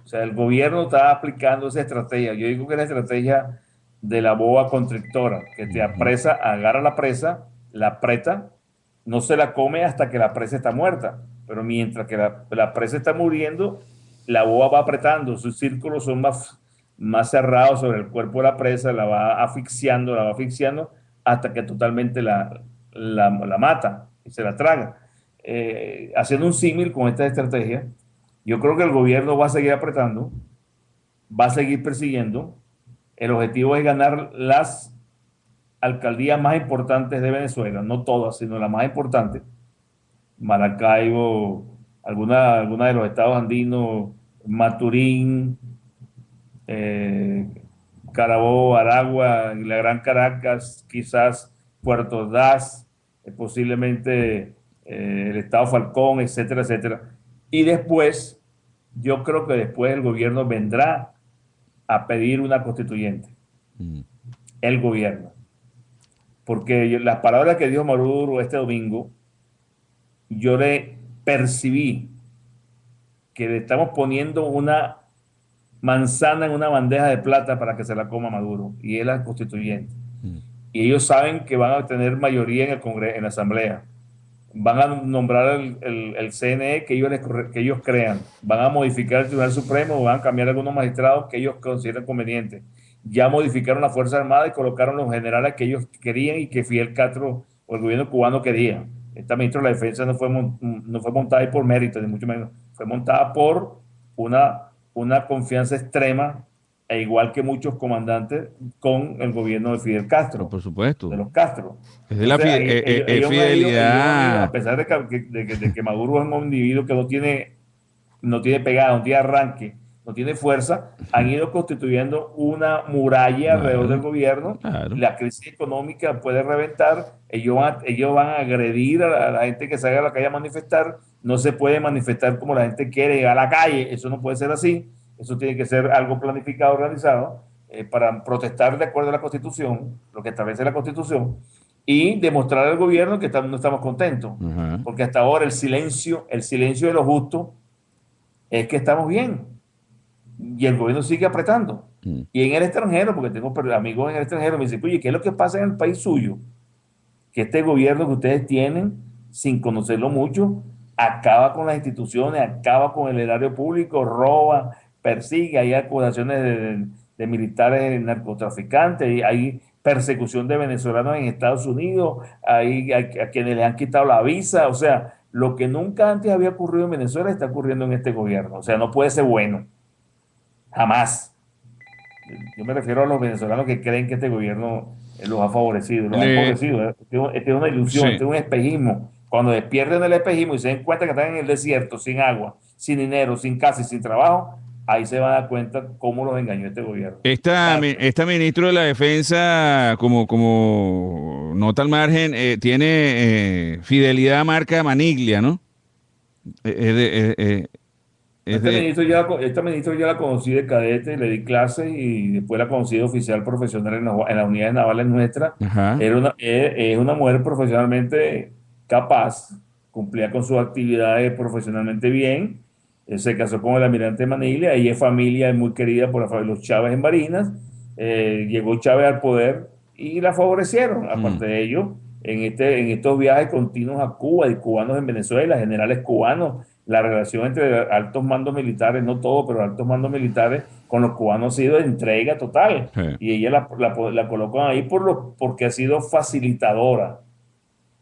O sea, el gobierno está aplicando esa estrategia. Yo digo que es la estrategia de la boa constrictora, que te apresa, agarra la presa, la aprieta, no se la come hasta que la presa está muerta. Pero mientras que la presa está muriendo, la boa va apretando, sus círculos son más cerrados sobre el cuerpo de la presa, la va asfixiando hasta que totalmente la mata y se la traga. Haciendo un símil con esta estrategia, yo creo que el gobierno va a seguir apretando, va a seguir persiguiendo. El objetivo es ganar las alcaldías más importantes de Venezuela, no todas, sino las más importantes. Maracaibo, alguna de los estados andinos, Maturín, Carabobo, Aragua, la Gran Caracas, quizás Puerto Ordaz, posiblemente el estado Falcón, etcétera, etcétera. Y después, yo creo que después el gobierno vendrá a pedir una constituyente. El gobierno. Porque las palabras que dijo Maduro este domingo, yo le percibí que le estamos poniendo una manzana en una bandeja de plata para que se la coma Maduro, y es la constituyente. Y ellos saben que van a tener mayoría en el Congreso, en la Asamblea. van a nombrar el CNE que ellos crean, van a modificar el Tribunal Supremo, van a cambiar algunos magistrados que ellos consideran convenientes. Ya modificaron la Fuerza Armada y colocaron los generales que ellos querían y que Fidel Castro o el gobierno cubano quería. Esta ministra de la Defensa no fue montada ahí por mérito, ni mucho menos. Fue montada por una confianza extrema, e igual que muchos comandantes, con el gobierno de Fidel Castro. Pero por supuesto. De los Castro. Es de la fidelidad. A pesar de que Maduro es un individuo que no tiene pegada, no tiene arranque, no tiene fuerza, han ido constituyendo una muralla alrededor del gobierno. Claro. La crisis económica puede reventar, ellos van a agredir a la gente que salga a la calle a manifestar. No se puede manifestar como la gente quiere, ir a la calle, eso no puede ser así. Eso tiene que ser algo planificado, organizado, para protestar de acuerdo a la Constitución, lo que establece la Constitución, y demostrar al gobierno que no estamos contentos. Porque hasta ahora el silencio de los justos es que estamos bien. Y el gobierno sigue apretando. Y en el extranjero, porque tengo amigos en el extranjero, me dicen, oye, ¿qué es lo que pasa en el país suyo? Que este gobierno que ustedes tienen, sin conocerlo mucho, acaba con las instituciones, acaba con el erario público, roba, persigue, hay acusaciones de militares narcotraficantes, hay persecución de venezolanos en Estados Unidos, hay a quienes les han quitado la visa. O sea, lo que nunca antes había ocurrido en Venezuela está ocurriendo en este gobierno. O sea, no puede ser bueno, jamás. Yo me refiero a los venezolanos que creen que este gobierno los ha favorecido, los ha empobrecido. Esta es una ilusión, este es un espejismo. Cuando despierten el espejismo y se den cuenta que están en el desierto, sin agua, sin dinero, sin casa y sin trabajo, ahí se van a dar cuenta cómo los engañó este gobierno. Esta ministro de la Defensa, como nota al margen, tiene fidelidad marca Maniglia, ¿no? Esta ministro ya la conocí de cadete, le di clases y después la conocí de oficial profesional en las unidades navales nuestras. Es una mujer profesionalmente capaz, cumplía con sus actividades profesionalmente bien. Se casó con el almirante Maniglia, ella es familia, es muy querida por los Chávez en Barinas. Llegó Chávez al poder y la favorecieron. Aparte de ello, en estos viajes continuos a Cuba y cubanos en Venezuela, generales cubanos, la relación entre altos mandos militares, no todos, pero altos mandos militares con los cubanos ha sido de entrega total. Y ella la colocan ahí porque ha sido facilitadora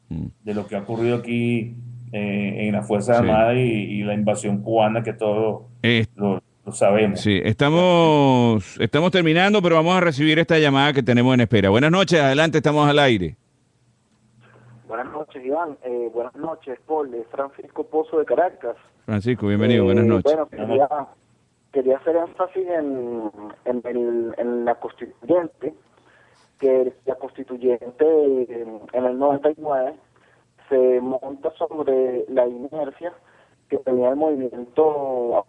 de lo que ha ocurrido aquí en las Fuerzas Armadas y la invasión cubana, que todos lo sabemos. Sí, estamos terminando, pero vamos a recibir esta llamada que tenemos en espera. Buenas noches, adelante, estamos al aire. Buenas noches, Iván. Buenas noches, Paul. Es Francisco Pozo de Caracas. Francisco, bienvenido, buenas noches. Bueno, quería hacer énfasis en la constituyente, que la constituyente en el 99 se monta sobre la inercia que tenía el movimiento